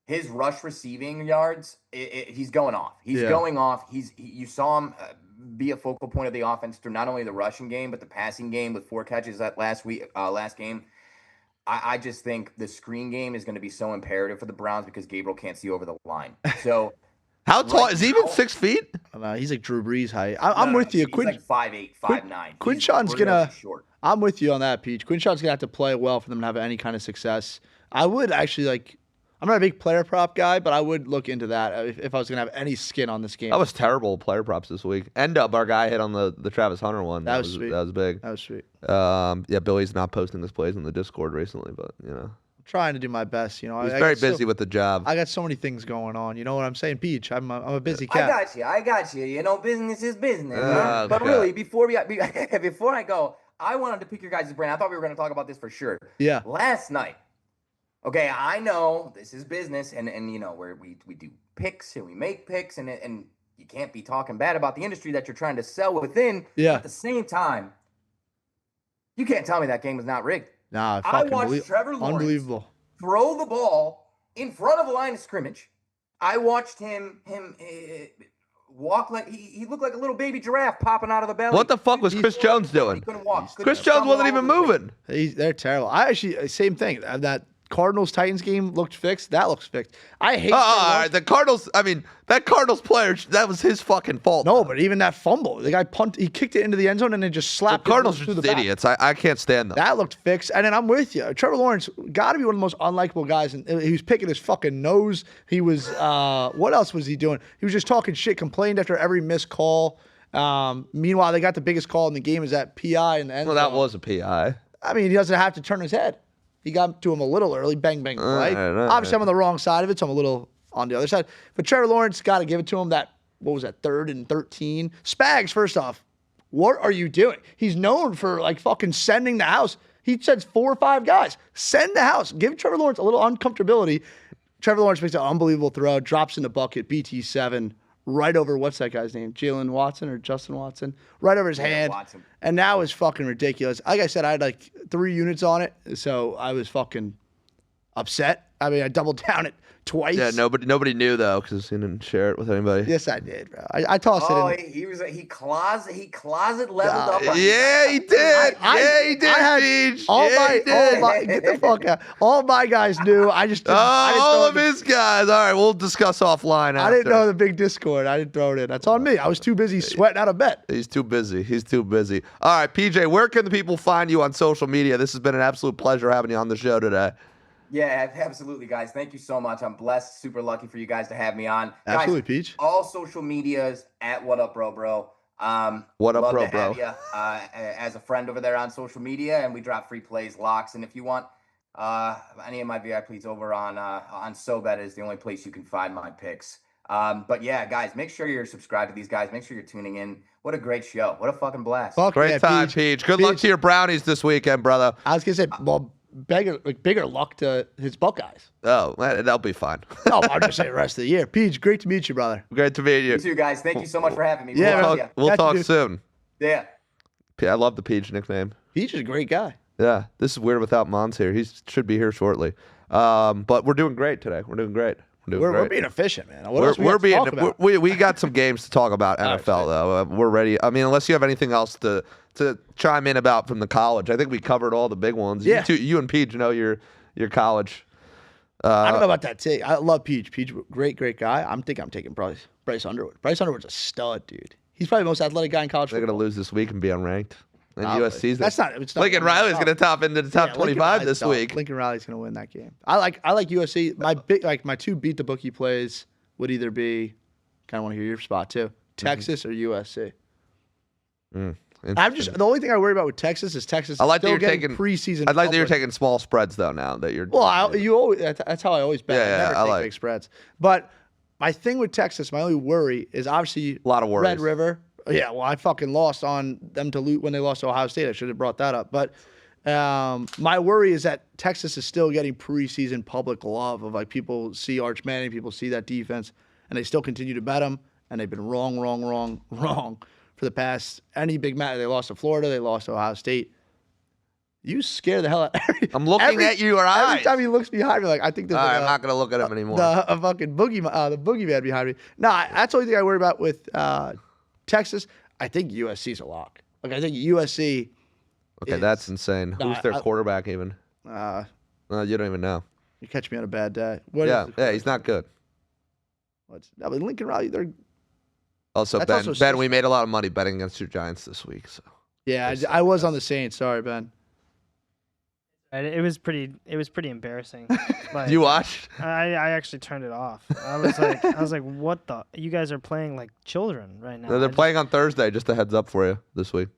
his rush receiving yards, he's going off. He's going off. You saw him be a focal point of the offense through not only the rushing game, but the passing game with 4 catches that last game. I just think the screen game is going to be so imperative for the Browns because Gabriel can't see over the line. So How tall Right is he? Even now- 6 feet? He's like Drew Brees height. I'm with you. He's like 5'8", 5'9". Quinshon's He's gonna- really short. I'm with you on that, Peach. Quinshon's gonna have to play well for them to have any kind of success. I would actually like. I'm not a big player prop guy, but I would look into that if I was gonna have any skin on this game. That was terrible player props this week. End up our guy hit on the Travis Hunter one. That was sweet. That was big. That was sweet. Yeah, Billy's not posting his plays in the Discord recently, but you know I'm trying to do my best. You know, he's I very got so- busy with the job. I got so many things going on. You know what I'm saying, Peach? I'm a busy I cat. got you. You know, business is business. Oh, But God. really, before I go, I wanted to pick your guys' brain. I thought we were going to talk about this for sure. Yeah. Last night, okay, I know this is business, and you know where we do picks and we make picks, and you can't be talking bad about the industry that you're trying to sell within. Yeah. At the same time, you can't tell me that game was not rigged. Nah, I fucking watched Trevor Lawrence unbelievable. throw the ball in front of a line of scrimmage. I watched him walk like he looked like a little baby giraffe popping out of the belly. What the fuck was He Chris couldn't- Jones doing? He couldn't walk. Chris Jones wasn't even moving. They're terrible. I actually same thing. That Cardinals-Titans game looked fixed. That looks fixed. I hate all right, the Cardinals. I mean, that Cardinals player, that was his fucking fault. No, but even that fumble, the guy he kicked it into the end zone and then just slapped the Cardinals it are through the just back. idiots. I can't stand them. That looked fixed. And then I'm with you. Trevor Lawrence got to be one of the most unlikable guys. And he was picking his fucking nose. He was, what else was he doing? He was just talking shit, complained after every missed call. Meanwhile, they got the biggest call in the game is that PI in the end zone. Well, that was a PI. I mean, he doesn't have to turn his head. He got to him a little early. Bang, bang, right? Right. Obviously, I'm on the wrong side of it, so I'm a little on the other side. But Trevor Lawrence, got to give it to him. That, what was that, 3rd and 13? Spags, first off, what are you doing? He's known for, like, fucking sending the house. He sends 4 or 5 guys. Send the house. Give Trevor Lawrence a little uncomfortability. Trevor Lawrence makes an unbelievable throw, drops in the bucket, BT7. Right over, what's that guy's name? Jalen Watson or Justin Watson? Right over his hand. Watson. And that was fucking ridiculous. Like I said, I had like 3 units on it, so I was fucking upset. I mean, I doubled down it twice. Yeah, nobody knew though because he didn't share it with anybody. Yes, I did, bro. I tossed it in. He closet leveled up. Yeah, he did. He did. I had Beach. all Yeah, my get the fuck out. All my guys knew. I just didn't, I didn't all throw of it in. his guys. All right, we'll discuss offline. I didn't know the big Discord. I didn't throw it in. That's on me. I was too busy sweating out of bed. He's too busy. All right, PJ, where can the people find you on social media? This has been an absolute pleasure having you on the show today. Yeah, absolutely, guys. Thank you so much. I'm blessed, super lucky for you guys to have me on. Absolutely, guys, Peach. All social medias at What Up, Bro. What up, love bro, to have you as a friend over there on social media, and we drop free plays, locks, and if you want any of my VIPs over on SoBet is the only place you can find my picks. But yeah, guys, make sure you're subscribed to these guys. Make sure you're tuning in. What a great show. What a fucking blast. Fuck Great yeah, time, Peach. Peach. Good luck to your brownies this weekend, brother. I was gonna say, well, bigger luck to his Buckeyes. Oh, that'll be fine. No, I'm just saying the rest of the year. Peach, great to meet you, brother. Great to meet you. You too, guys. Thank you so much for having me. Yeah, We'll talk you. soon. Yeah. I love the Peach nickname. Peach is a great guy. Yeah, this is weird without Mons here. He should be here shortly. But we're doing great today. We're doing great. We're being efficient, man. We got some games to talk about NFL though. We're ready. I mean, unless you have anything else to chime in about from the college, I think we covered all the big ones. Yeah. You and Peach know your college. I don't know about that take. I love Peach. Peach, great guy. I'm taking Bryce Underwood. Bryce Underwood's a stud, dude. He's probably the most athletic guy in college They're football. gonna lose this week and be unranked. And Probably. USC's That's not. It's not. Lincoln Riley's gonna top into the top 25 this week. Lincoln Riley's gonna win that game. I like USC. My 2 beat the bookie plays would either be, kind of want to hear your spot too, Texas or USC. I'm just the only thing I worry about with Texas is Texas. I like that still you're getting taking preseason. I like that you're public. taking small spreads though. Now that you're You always that's how I always bet. Yeah, I never I take like- big spreads. But my thing with Texas, my only worry is obviously a lot of worries. Red River. Yeah, well, I fucking lost on them to lose when they lost to Ohio State. I should have brought that up. But my worry is that Texas is still getting preseason public love of like people see Arch Manning, people see that defense, and they still continue to bet them. And they've been wrong for the past any big match. They lost to Florida. They lost to Ohio State. You scare the hell out. I'm looking at your eyes. Every time he looks behind me, like I think there's All right, like I'm not gonna look at him anymore. a fucking the boogeyman behind me. No, that's the only thing I worry about with Texas. I think USC's a lock. Like I think USC. Okay, that's insane. No, Who's their quarterback even? You You don't even know. catch me on a bad day. Yeah, he's not good. No, but Lincoln Riley, they're Also, That's Ben, also we made a lot of money betting against your Giants this week. So yeah. I was on the Saints. Sorry, Ben. It was pretty embarrassing. Like, you watched? I actually turned it off. I was like, what the? You guys are playing like children right now. No, they're playing on Thursday. Just a heads up for you this week.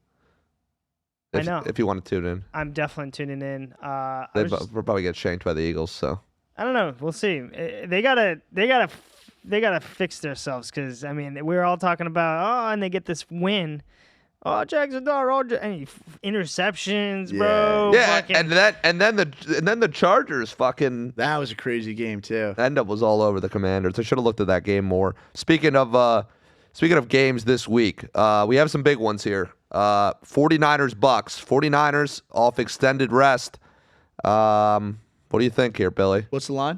I know. If you want to tune in, I'm definitely tuning in. we'll probably get shanked by the Eagles. So I don't know. We'll see. They gotta fix themselves because I mean we're all talking about and they get this win. Oh, Jackson Dart, any interceptions, bro. Yeah, fucking. and then the Chargers fucking That was a crazy game too. end up was all over the Commanders. I should have looked at that game more. Speaking of games this week, we have some big ones here. 49ers Bucks. 49ers off extended rest. What do you think here, Billy? What's the line?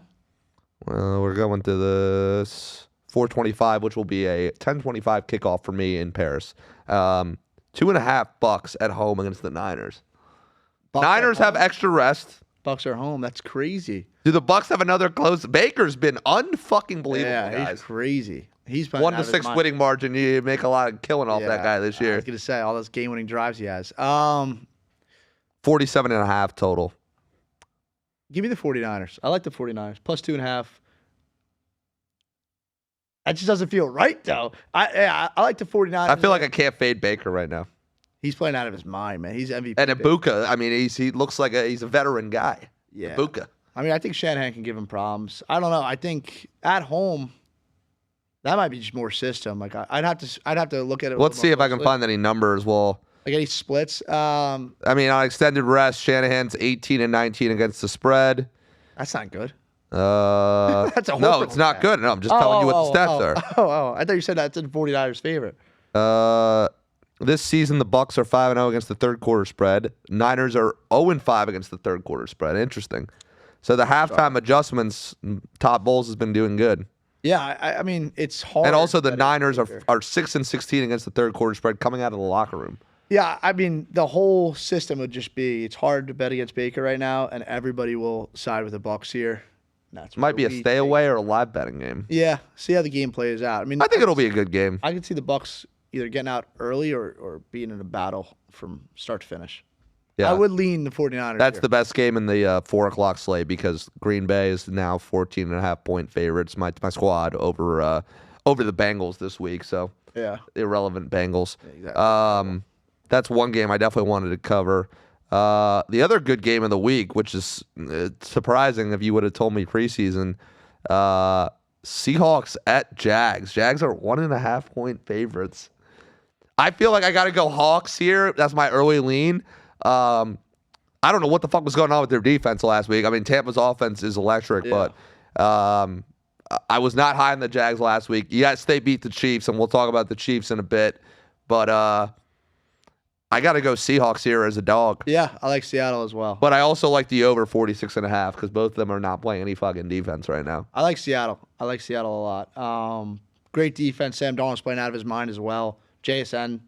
Well, we're going to this 4:25, which will be a 10:25 kickoff for me in Paris. 2.5 Bucks at home against the Niners. Bucks Niners at have home? extra rest. Bucks are home. That's crazy. Do the Bucks have another close? Baker's been unfucking believable, Yeah, guys. he's crazy. He's playing 1-6 winning margin. You make a lot of killing off that guy this I year. was gonna say all those game-winning drives he has. 47.5 total. Give me the 49ers. I like the 49ers. Plus 2.5. That just doesn't feel right, though. I like the 49ers. I feel like I can't fade Baker right now. He's playing out of his mind, man. He's MVP. And Ibuka, I mean, he looks like he's a veteran guy. Yeah. Ibuka. I mean, I think Shanahan can give him problems. I don't know. I think at home, that might be just more system. Like I'd have to look at it. Let's see if I can find any numbers. Well, like any splits. I mean, on extended rest, Shanahan's 18-19 against the spread. That's not good. That's a no, it's not good. No, I'm just telling you what the stats are. I thought you said that's in 49ers' favor. This season, the Bucks are 5-0 against the third quarter spread. Niners are 0-5 against the third quarter spread. Interesting. So the halftime adjustments, Todd Bowles has been doing good. Yeah, I mean, it's hard. And also the Niners are 6-16 against the third quarter spread coming out of the locker room. Yeah, I mean, the whole system would just be it's hard to bet against Baker right now, and everybody will side with the Bucks here. That's Might be a stay away or a live betting game. Yeah, see how the game plays out. I mean, I think it'll be a good game. I can see the Bucks either getting out early or being in a battle from start to finish. Yeah. I would lean the 49ers. That's here. the best game in the 4 o'clock slate because Green Bay is now 14.5-point favorites. My squad over the Bengals this week. So yeah, irrelevant Bengals. Yeah, exactly. That's one game I definitely wanted to cover. The other good game of the week, which is surprising if you would have told me preseason, Seahawks at Jags. Jags are 1.5-point favorites. I feel like I got to go Hawks here. That's my early lean. I don't know what the fuck was going on with their defense last week. I mean, Tampa's offense is electric, but I was not high on the Jags last week. Yes, they beat the Chiefs, and we'll talk about the Chiefs in a bit. But I got to go Seahawks here as a dog. Yeah, I like Seattle as well. But I also like the over 46.5 because both of them are not playing any fucking defense right now. I like Seattle. I like Seattle a lot. Great defense. Sam Darnold's playing out of his mind as well. JSN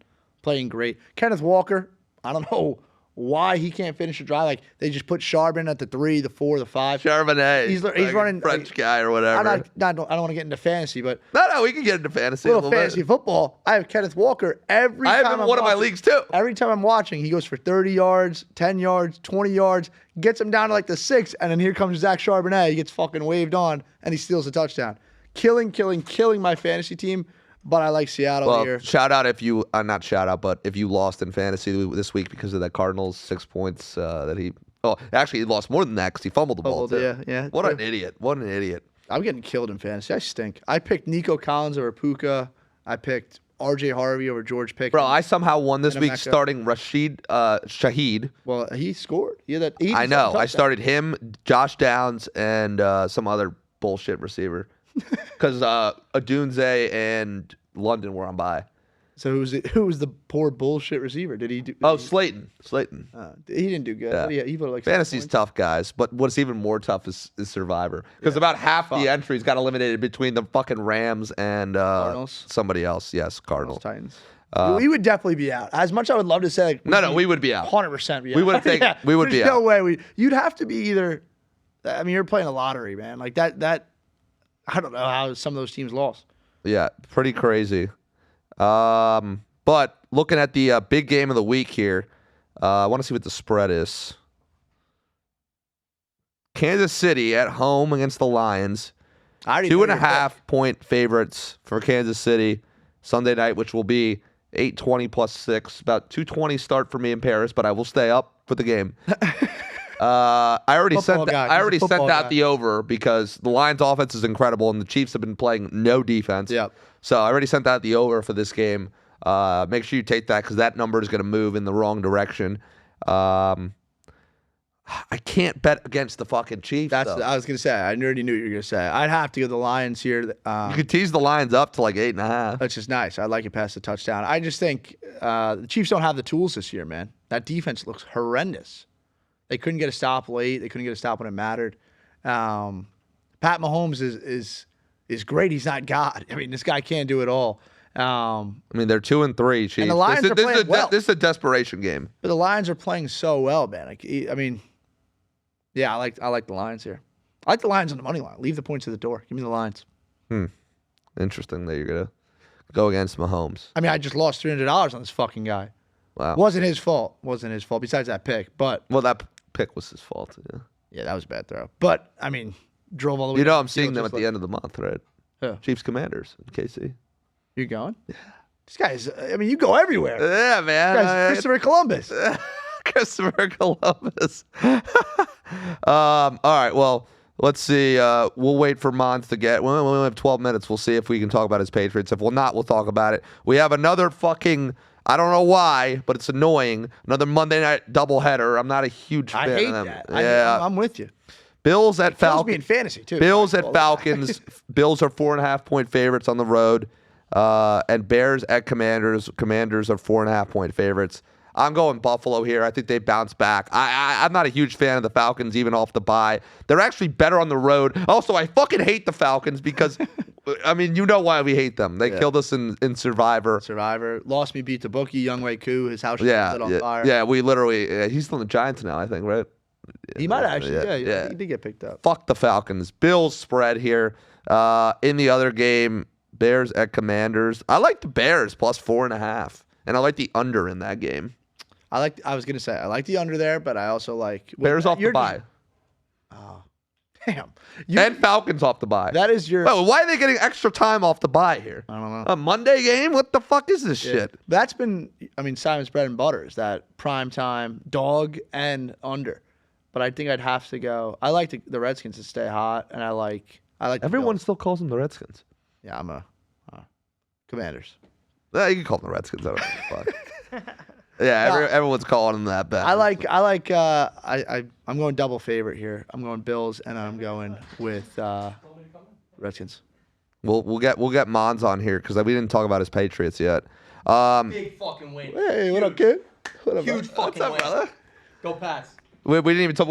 playing great. Kenneth Walker, I don't know why he can't finish a drive. Like they just put Charbonnet at the 3, the 4, the 5. Charbonnet. He's running French guy or whatever. I don't want to get into fantasy, but no, we can get into fantasy. A little fantasy football. I have Kenneth Walker every time. I have him in one of my leagues too. Every time I'm watching, he goes for 30 yards, 10 yards, 20 yards, gets him down to like the 6, and then here comes Zach Charbonnet. He gets fucking waved on, and he steals a touchdown. Killing my fantasy team. But I like Seattle here. Shout out if you not shout out, but if you lost in fantasy this week because of that Cardinals 6 points that he. Oh, actually, he lost more than that because he fumbled the ball too. Yeah. What an idiot! What an idiot! I'm getting killed in fantasy. I stink. I picked Nico Collins over Puka. I picked R.J. Harvey over George Pickens. Bro, I somehow won this week starting Rashid Shaheed. Well, he scored. He had that. I know. I started him, Josh Downs, and some other bullshit receiver. Because Adunze and London were on bye. So who was the poor bullshit receiver? Did he do? Slayton. He didn't do good. Yeah. He put like fantasy's tough, guys. But what's even more tough is Survivor. Because about half the entries got eliminated between the fucking Rams and somebody else. Yes, Cardinals. Titans. We would definitely be out. As much as I would love to say, like, no, we would be out. 100% be out. We would have we would be out. There's no way you'd have to be either. I mean, you're playing a lottery, man. Like that. I don't know how some of those teams lost. Yeah, pretty crazy. But looking at the big game of the week here, I want to see what the spread is. Kansas City at home against the Lions. 2.5-point favorites for Kansas City Sunday night, which will be 8:20 plus 6. About 2:20 start for me in Paris, but I will stay up for the game. I already sent out the over because the Lions' offense is incredible and the Chiefs have been playing no defense. Yep. So I already sent out the over for this game. Make sure you take that because that number is going to move in the wrong direction. I can't bet against the fucking Chiefs. I was going to say. I already knew what you were going to say. I'd have to go the Lions here. You could tease the Lions up to like 8.5. That's just nice. I'd like it past the touchdown. I just think the Chiefs don't have the tools this year, man. That defense looks horrendous. They couldn't get a stop late. They couldn't get a stop when it mattered. Pat Mahomes is great. He's not God. I mean, this guy can't do it all. I mean, they're 2-3. Chiefs. And the Lions are playing well. This is a desperation game. But the Lions are playing so well, man. I mean, Yeah, I like the Lions here. I like the Lions on the money line. Leave the points at the door. Give me the Lions. Interesting that you're going to go against Mahomes. I mean, I just lost $300 on this fucking guy. Wow. Wasn't his fault. Besides that pick, but Well, that pick was his fault. yeah, that was a bad throw. But I mean, drove all the way. You know, down I'm the seeing field them just at the end of the month, right? Who? Chiefs Commanders in KC. You going? Yeah. This guy's. I mean, you go everywhere. Yeah, man. This guy's Christopher Columbus. Christopher Columbus. All right. Well, let's see. We'll wait for Mons to get. We only have 12 minutes. We'll see if we can talk about his Patriots. If we'll not, we'll talk about it. We have another fucking. I don't know why, but it's annoying. Another Monday night doubleheader. I'm not a huge fan I hate of them. that. Yeah. I'm with you. Bills at Kills me Falcons. in fantasy too. Bills at Falcons. Bills are 4.5-point favorites on the road. And Bears at Commanders. Commanders are 4.5-point favorites. I'm going Buffalo here. I think they bounce back. I'm not a huge fan of the Falcons, even off the bye. They're actually better on the road. Also, I fucking hate the Falcons because, I mean, you know why we hate them. They killed us in Survivor. Lost me, beat the bookie. Young Wei Koo. His house was lit on fire. Yeah, we literally. He's still in the Giants now, I think, right? He might actually. Yeah. He did get picked up. Fuck the Falcons. Bills spread here. In the other game, Bears at Commanders. I like the Bears plus 4.5, and I like the under in that game. I was gonna say I like the under there, but I also like Bears off the bye. Oh, damn. And Falcons off the bye. That is your. Wait, why are they getting extra time off the bye here? I don't know. A Monday game? What the fuck is this shit? That's been. I mean, Simon's bread and butter is that prime time dog and under. But I think I'd have to go. I like the Redskins to stay hot, and I like. Everyone still calls them the Redskins. Yeah, I'm a Commanders. You can call them the Redskins. I don't give a fuck. Yeah, everyone's calling them that bad. I'm going double favorite here. I'm going Bills, and I'm going with Redskins. We'll get Mons on here because we didn't talk about his Patriots yet. Big fucking win. Hey, what up, kid? What up, Huge fucking win. brother? Go Pats. We didn't even talk.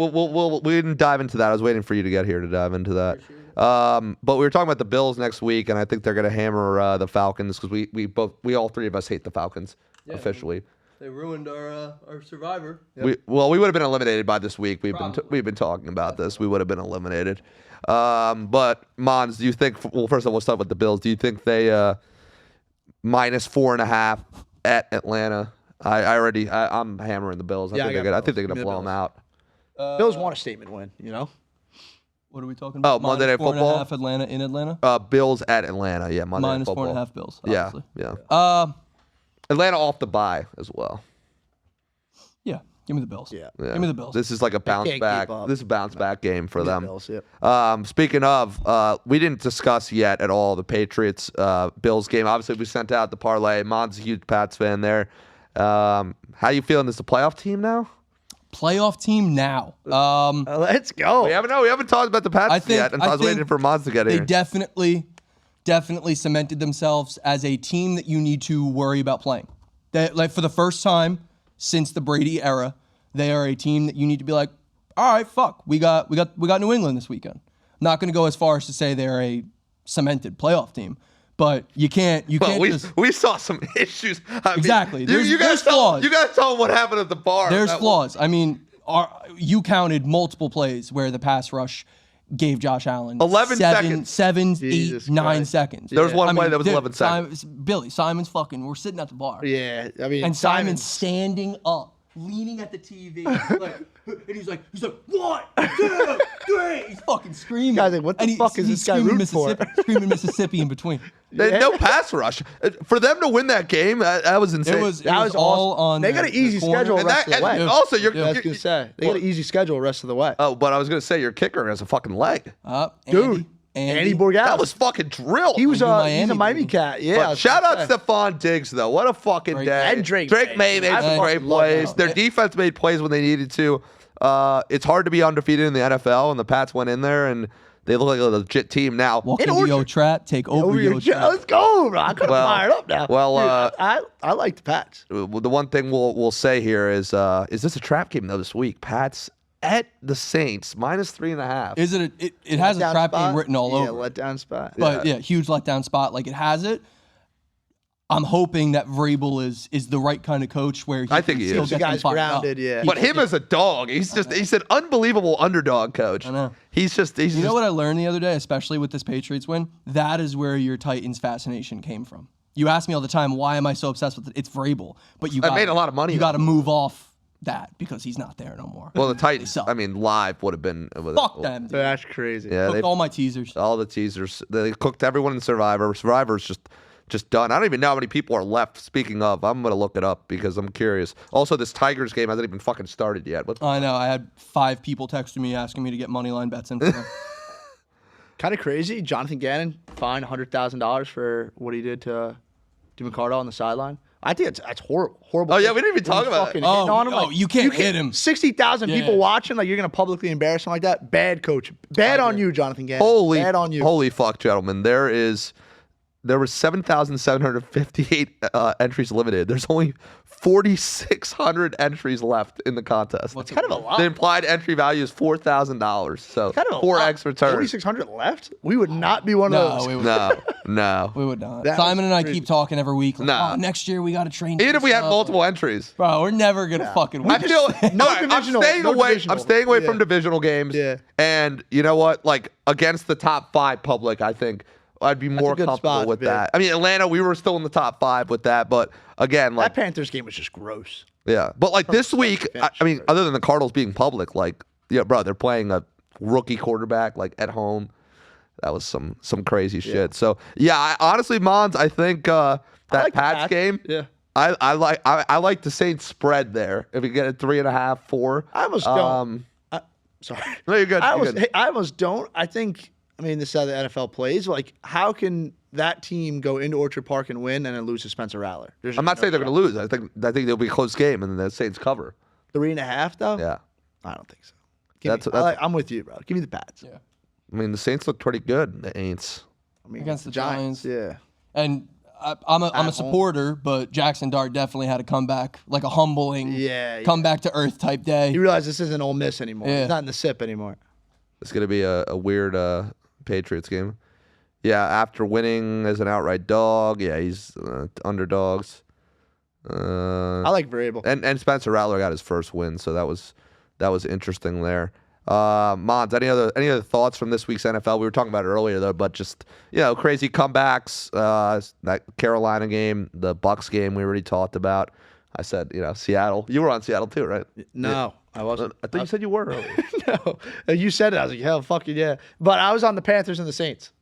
We didn't dive into that. I was waiting for you to get here to dive into that. But we were talking about the Bills next week, and I think they're going to hammer the Falcons because we all three of us hate the Falcons officially. They ruined our Survivor. We would have been eliminated by this week. We've been talking about this. We would have been eliminated. But Mons, do you think? Well, first of all, we'll start with the Bills. Do you think they minus 4.5 at Atlanta? I'm hammering the Bills. I think they're gonna blow them out. Bills want a statement win. You know. What are we talking about? Monday Night Football. -4.5 Atlanta in Atlanta. Bills at Atlanta. Yeah, Monday Night Football. -4.5 Bills. Obviously. Yeah. Atlanta off the bye as well. Yeah. Give me the Bills. Yeah. Give me the Bills. This is like a bounce can't back. keep up. This is a bounce back game for them. Bills, yep. Speaking of, we didn't discuss yet at all the Patriots Bills game. Obviously, we sent out the parlay. Mon's a huge Pats fan there. How you feeling? This is a playoff team now? Playoff team now. Let's go. We haven't talked about the Pats yet, and I was waiting for Mons to get They here. definitely cemented themselves as a team that you need to worry about playing. That, like, for the first time since the Brady era, they are a team that you need to be like, all right, fuck, we got New England this weekend. I'm not going to go as far as to say they're a cemented playoff team, but you can't we saw some issues. Exactly. You guys flaws. You guys tell them what happened at the bar. There's flaws. I mean, you counted multiple plays where the pass rush gave Josh Allen 11 seconds. 7, 8, Jesus 9 Christ. seconds. There was one play that was 11 seconds. Simon's fucking. We're sitting at the bar. Yeah, I mean, And Simon's standing up, leaning at the TV, and he's like, 1, 2, 3. He's fucking screaming. Guys, like, what the fuck is this guy rooting for? Screaming Mississippi in between. They had no pass rush. For them to win that game, that was insane. It was was all awesome. on. They got an easy the corner. schedule and rest of the way. also, I was gonna say they got an easy schedule the rest of the way. Oh, but I was gonna say your kicker has a fucking leg. Dude, Andy Borgales. That was fucking drilled. He was He's a he's a Miami baby. cat. Yeah. But shout out Stephon Diggs though. What a fucking Drake. day. And Drake May made I some great fucking love plays. that. Their defense made plays when they needed to. It's hard to be undefeated in the NFL, and the Pats went in there and they look like a legit team now. Walk In into Orchard. Yo Trap, take over Yo Trap. Let's go, bro. I'm kind of fired up now. Well, Dude, I like the Pats. The one thing we'll say here is this a trap game though this week? Pats at the Saints minus 3.5. Is it? It has a Letdown trap spot? game written all over. Yeah, letdown spot. But yeah, huge letdown spot. Like, it has it. I'm hoping that Vrabel is the right kind of coach where I think he still is. get The them guy's fired up. grounded, yeah. But him as a dog, he's an unbelievable underdog coach. I know. He's You know what I learned the other day, especially with this Patriots win? That is where your Titans fascination came from. You ask me all the time, why am I so obsessed with it? It's Vrabel. But you made a lot of money, You though. got to move off that because he's not there no more. Well, the Titans, suck. I mean, live would have been. Fuck them, dude. That's crazy. Yeah, Cooked they all my teasers. all the teasers. They cooked everyone in Survivor. Survivor's just done. I don't even know how many people are left. Speaking of, I'm gonna look it up because I'm curious. Also, this Tigers game hasn't even fucking started yet. I know. I had 5 people texting me asking me to get money line bets in for them. Kind of crazy. Jonathan Gannon fined $100,000 for what he did to DeMccardo on the sideline. I think that's horrible. Horrible. Oh, yeah, we didn't even talk about it. Hitting on him, you can't hit him. 60,000 people Yeah. watching. Like, you're going to publicly embarrass him like that? Bad coach. Bad on you, Jonathan Gannon. Bad on you. Holy fuck, gentlemen! There were 7,758 entries limited. There's only 4,600 entries left in the contest. It's kind of a lot. The implied entry value is $4,000. So Kind of a 4x return. 4,600 left? We would not be one of No, those. we would, No. we would not. That Simon was and I crazy. keep talking every week. Like, Nah. oh, next year we got to train. Even if we had this up. multiple entries. Bro, we're never going to fucking win. I feel No all right, divisional, I'm staying no away. divisional. I'm staying away Yeah. from divisional games. Yeah. And you know what? Like against the top 5 public, I think I'd be more a good comfortable spot to with be. that. I mean, Atlanta, we were still in the top 5 with that, but again, like That Panthers game was just gross. yeah. But like this week, finish. I mean, other than the Cardinals being public, like yeah, bro, they're playing a rookie quarterback like at home. That was some crazy shit. So yeah, honestly, Mons, I think that like the Pats Pats. game. Yeah. I like the Saints spread there. If you get a 3.5, 4. I almost don't. Sorry. No, you're good. I You're good. almost don't. I think, I mean, this is how the NFL plays. Like, how can that team go into Orchard Park and win and then lose to Spencer Rattler? There's I'm not no saying they're shot. going to lose. I think they'll be a close game, and the Saints cover. 3.5, though? Yeah. I don't think so. I'm with you, bro. Give me the Pats. Yeah. I mean, the Saints look pretty good. The Aints. I mean, Against the Giants. Yeah. And I'm a home. supporter, but Jackson Dart definitely had a comeback, like a humbling Yeah. come back to earth type day. You realize this isn't Ole Miss anymore. Yeah. It's not in the SIP anymore. It's going to be a weird Patriots game. Yeah, after winning as an outright dog. Yeah, he's underdogs. I like Vrabel. And Spencer Rattler got his first win, so that was interesting there. Mons, any other thoughts from this week's NFL? We were talking about it earlier though, but just crazy comebacks. That Carolina game, the Bucks game, we already talked about. I said Seattle. You were on Seattle too, right? No, I wasn't. I thought you said you were earlier. No. You said it. I was like, hell, fucking yeah. But I was on the Panthers and the Saints.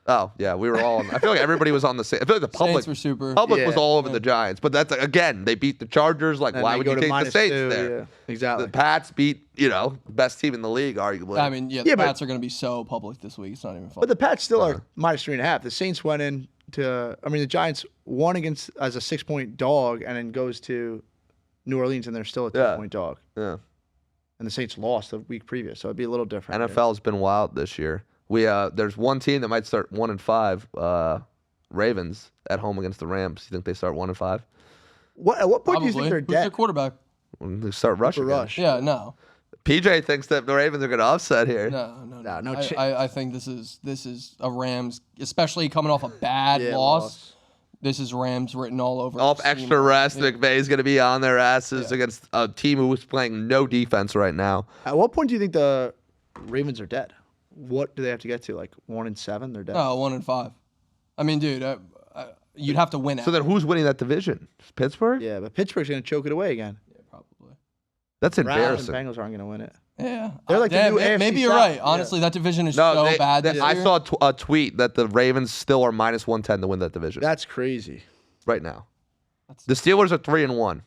Oh yeah, we were all. I feel like everybody was on the same. I feel like the public Saints were super. Public was Yeah. all over the Giants, but that's again they beat the Chargers. Like, And why they would go you to take the minus Saints 2, there? yeah. Exactly. The Pats beat the best team in the league, arguably. I mean, Yeah, the but- Pats are going to be so public this week. It's not even fun. But the Pats still are minus 3.5. The Saints went in to, I mean, the Giants won against as a 6-point dog and then goes to New Orleans and they're still a 2-point dog. yeah. And the Saints lost the week previous, so it'd be a little different. NFL's been wild this year. There's one team that might start 1-5. Ravens at home against the Rams. You think they start 1-5? At what point do you Probably. think they're Who's their dead? quarterback? When they start rushing. For Rush. Yeah, no. PJ thinks that the Ravens are going to upset here. No I think this is a Rams, especially coming off a bad loss. This is Rams written all over. Off this team. extra rest, McVay's going to be on their asses against a team who is playing no defense right now. At what point do you think the Ravens are dead? What do they have to get to? Like 1-7? They're dead. No, 1-5. I mean, dude, you'd have to win it. So then who's winning that division? Pittsburgh? Yeah, but Pittsburgh's going to choke it away again. Yeah, probably. That's Browns and embarrassing. Bengals aren't going to win it. Yeah, They're like the yeah, new AFC maybe you're South. right. Honestly, that division is so bad. This I year. saw a tweet that the Ravens still are minus 110 to win that division That's crazy. right now. The Steelers are 3-1,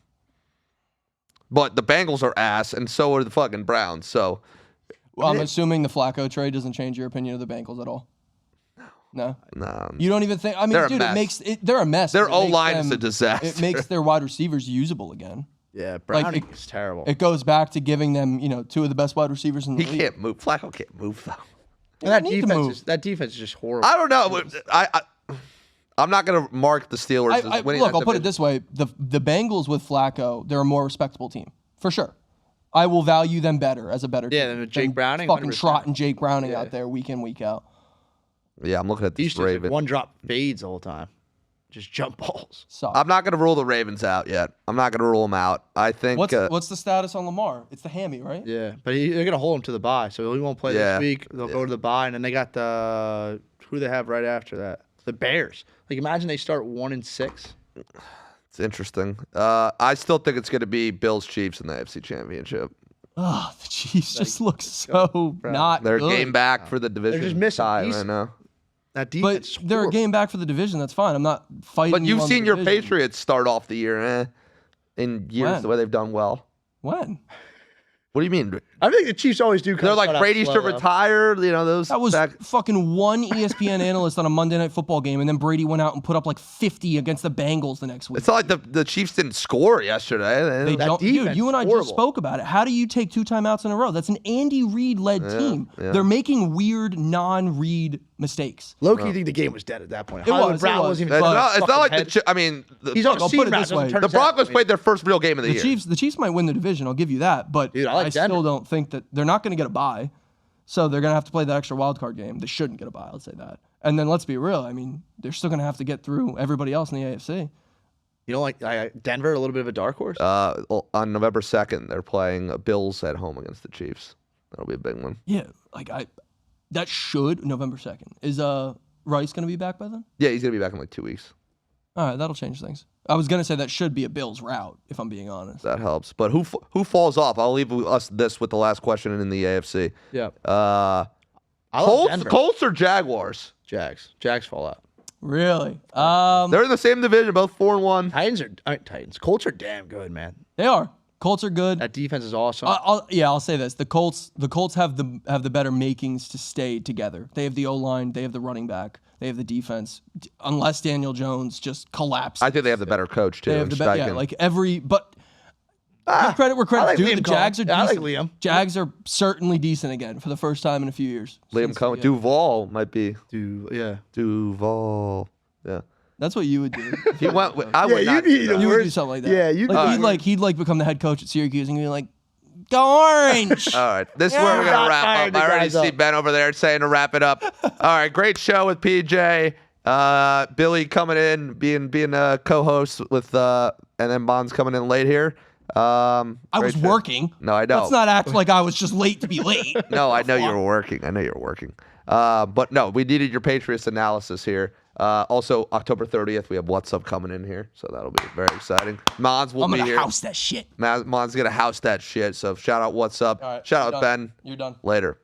but the Bengals are ass, and so are the fucking Browns. So Well, I'm assuming the Flacco trade doesn't change your opinion of the Bengals at all. No. You don't even think. I mean, They're a dude, mess. they're a mess. Their It makes O-line is them- a disaster. It makes their wide receivers usable again. Yeah, Like, Browning is terrible. It goes back to giving them, two of the best wide receivers in the he league. can't move. Flacco can't move though. and that need to defense move. is just horrible. I don't know. I'm not going to mark the Steelers as winning. Look, that I'll put it division. this way: the Bengals with Flacco, they're a more respectable team for sure. I will value them better as a better Yeah, team. than Jake Browning, fucking 100%. trotting Jake Browning out there week in week out. Yeah, I'm looking at He this used to just, like, Raven. one drop fades the whole time. just jump balls. Soft. I'm not going to rule the Ravens out yet. I'm not going to rule them out. I think. What's the status on Lamar? It's the hammy, right? Yeah, but they're gonna hold him to the bye, so he won't play Yeah. this week. They'll go to the bye, and then they got who they have right after that? The Bears. Like, imagine they start 1-6. It's interesting. I still think it's going to be Bills Chiefs in the AFC Championship. Oh, the Chiefs just look so not They're good. game back for the division. just missing tie pieces. right now. That defense. But they're a game back for the division. That's fine. I'm not fighting. But you've on the seen your division. Patriots start off the year in years When? the way they've done well. When? What do you mean? I think the Chiefs always do. They're like Brady should retire. You know those. That was fucking one ESPN analyst on a Monday Night Football game, and then Brady went out and put up like 50 against the Bengals the next week. It's not like the Chiefs didn't score yesterday. They don't, dude, defense you and I is just horrible. spoke about it. How do you take 2 timeouts in a row? That's an Andy Reid-led team. yeah. They're making weird non-Reid mistakes. Low-key think the game was dead at that point. It Hollywood was, Brown it was. wasn't It's even. not, it's not like head. He's on I'll the put it this way. the Broncos played their first real game of the, year. The Chiefs might win the division. I'll give you that, but Dude, I like still Denver. don't think that they're not going to get a bye. So they're going to have to play that extra wild card game. They shouldn't get a bye. Let's say that. And then let's be real. I mean, they're still going to have to get through everybody else in the AFC. You know, like Denver, a little bit of a dark horse. On November 2nd, they're playing Bills at home against the Chiefs. That'll be a big one. Yeah, that should November 2nd. Is Rice going to be back by then? Yeah, he's gonna be back in like 2 weeks. All right, that'll change things. I was going to say that should be a Bills route, if I'm being honest. That helps. But who falls off? I'll leave us this with the last question in the AFC. Yeah. I love Denver. Colts or Jaguars? Jags fall out. Really? They're in the same division, both 4-1. Titans. Colts are damn good, man. They are. Colts are good. That defense is awesome. I'll say this: the Colts have the better makings to stay together. They have the O-line, they have the running back, they have the defense. Unless Daniel Jones just collapses, I think they have the better coach too. they have the Steichen. yeah, like every. But give credit where credit's like due. Liam The Jags are Cohen. I like decent. Liam. Jags are certainly decent again for the first time in a few years. Liam Cohen. Duval might be. Yeah. Duval. Yeah. That's what you would do. He went. I would not. you'd be do that. You would do Worst- something like that. Yeah, you'd he'd become the head coach at Syracuse and be like, "Go Orange!" All right, this is where we're gonna Not wrap firing up. the I already guys see up. Ben over there saying to wrap it up. All right, great show with PJ. Billy coming in, being a co-host with, and then Bonds coming in late here. I was Great show. working. No, I know. Let's not act like I was just late to be late. No, I know you were working. But no, we needed your Patriots analysis here. Also, October 30th, we have What's Up coming in here, so that'll be very exciting. Mons will I'm be gonna here. house that shit. Mons gonna house that shit. So shout out What's Up. All right, Shout you're out done. Ben. You're done. Later.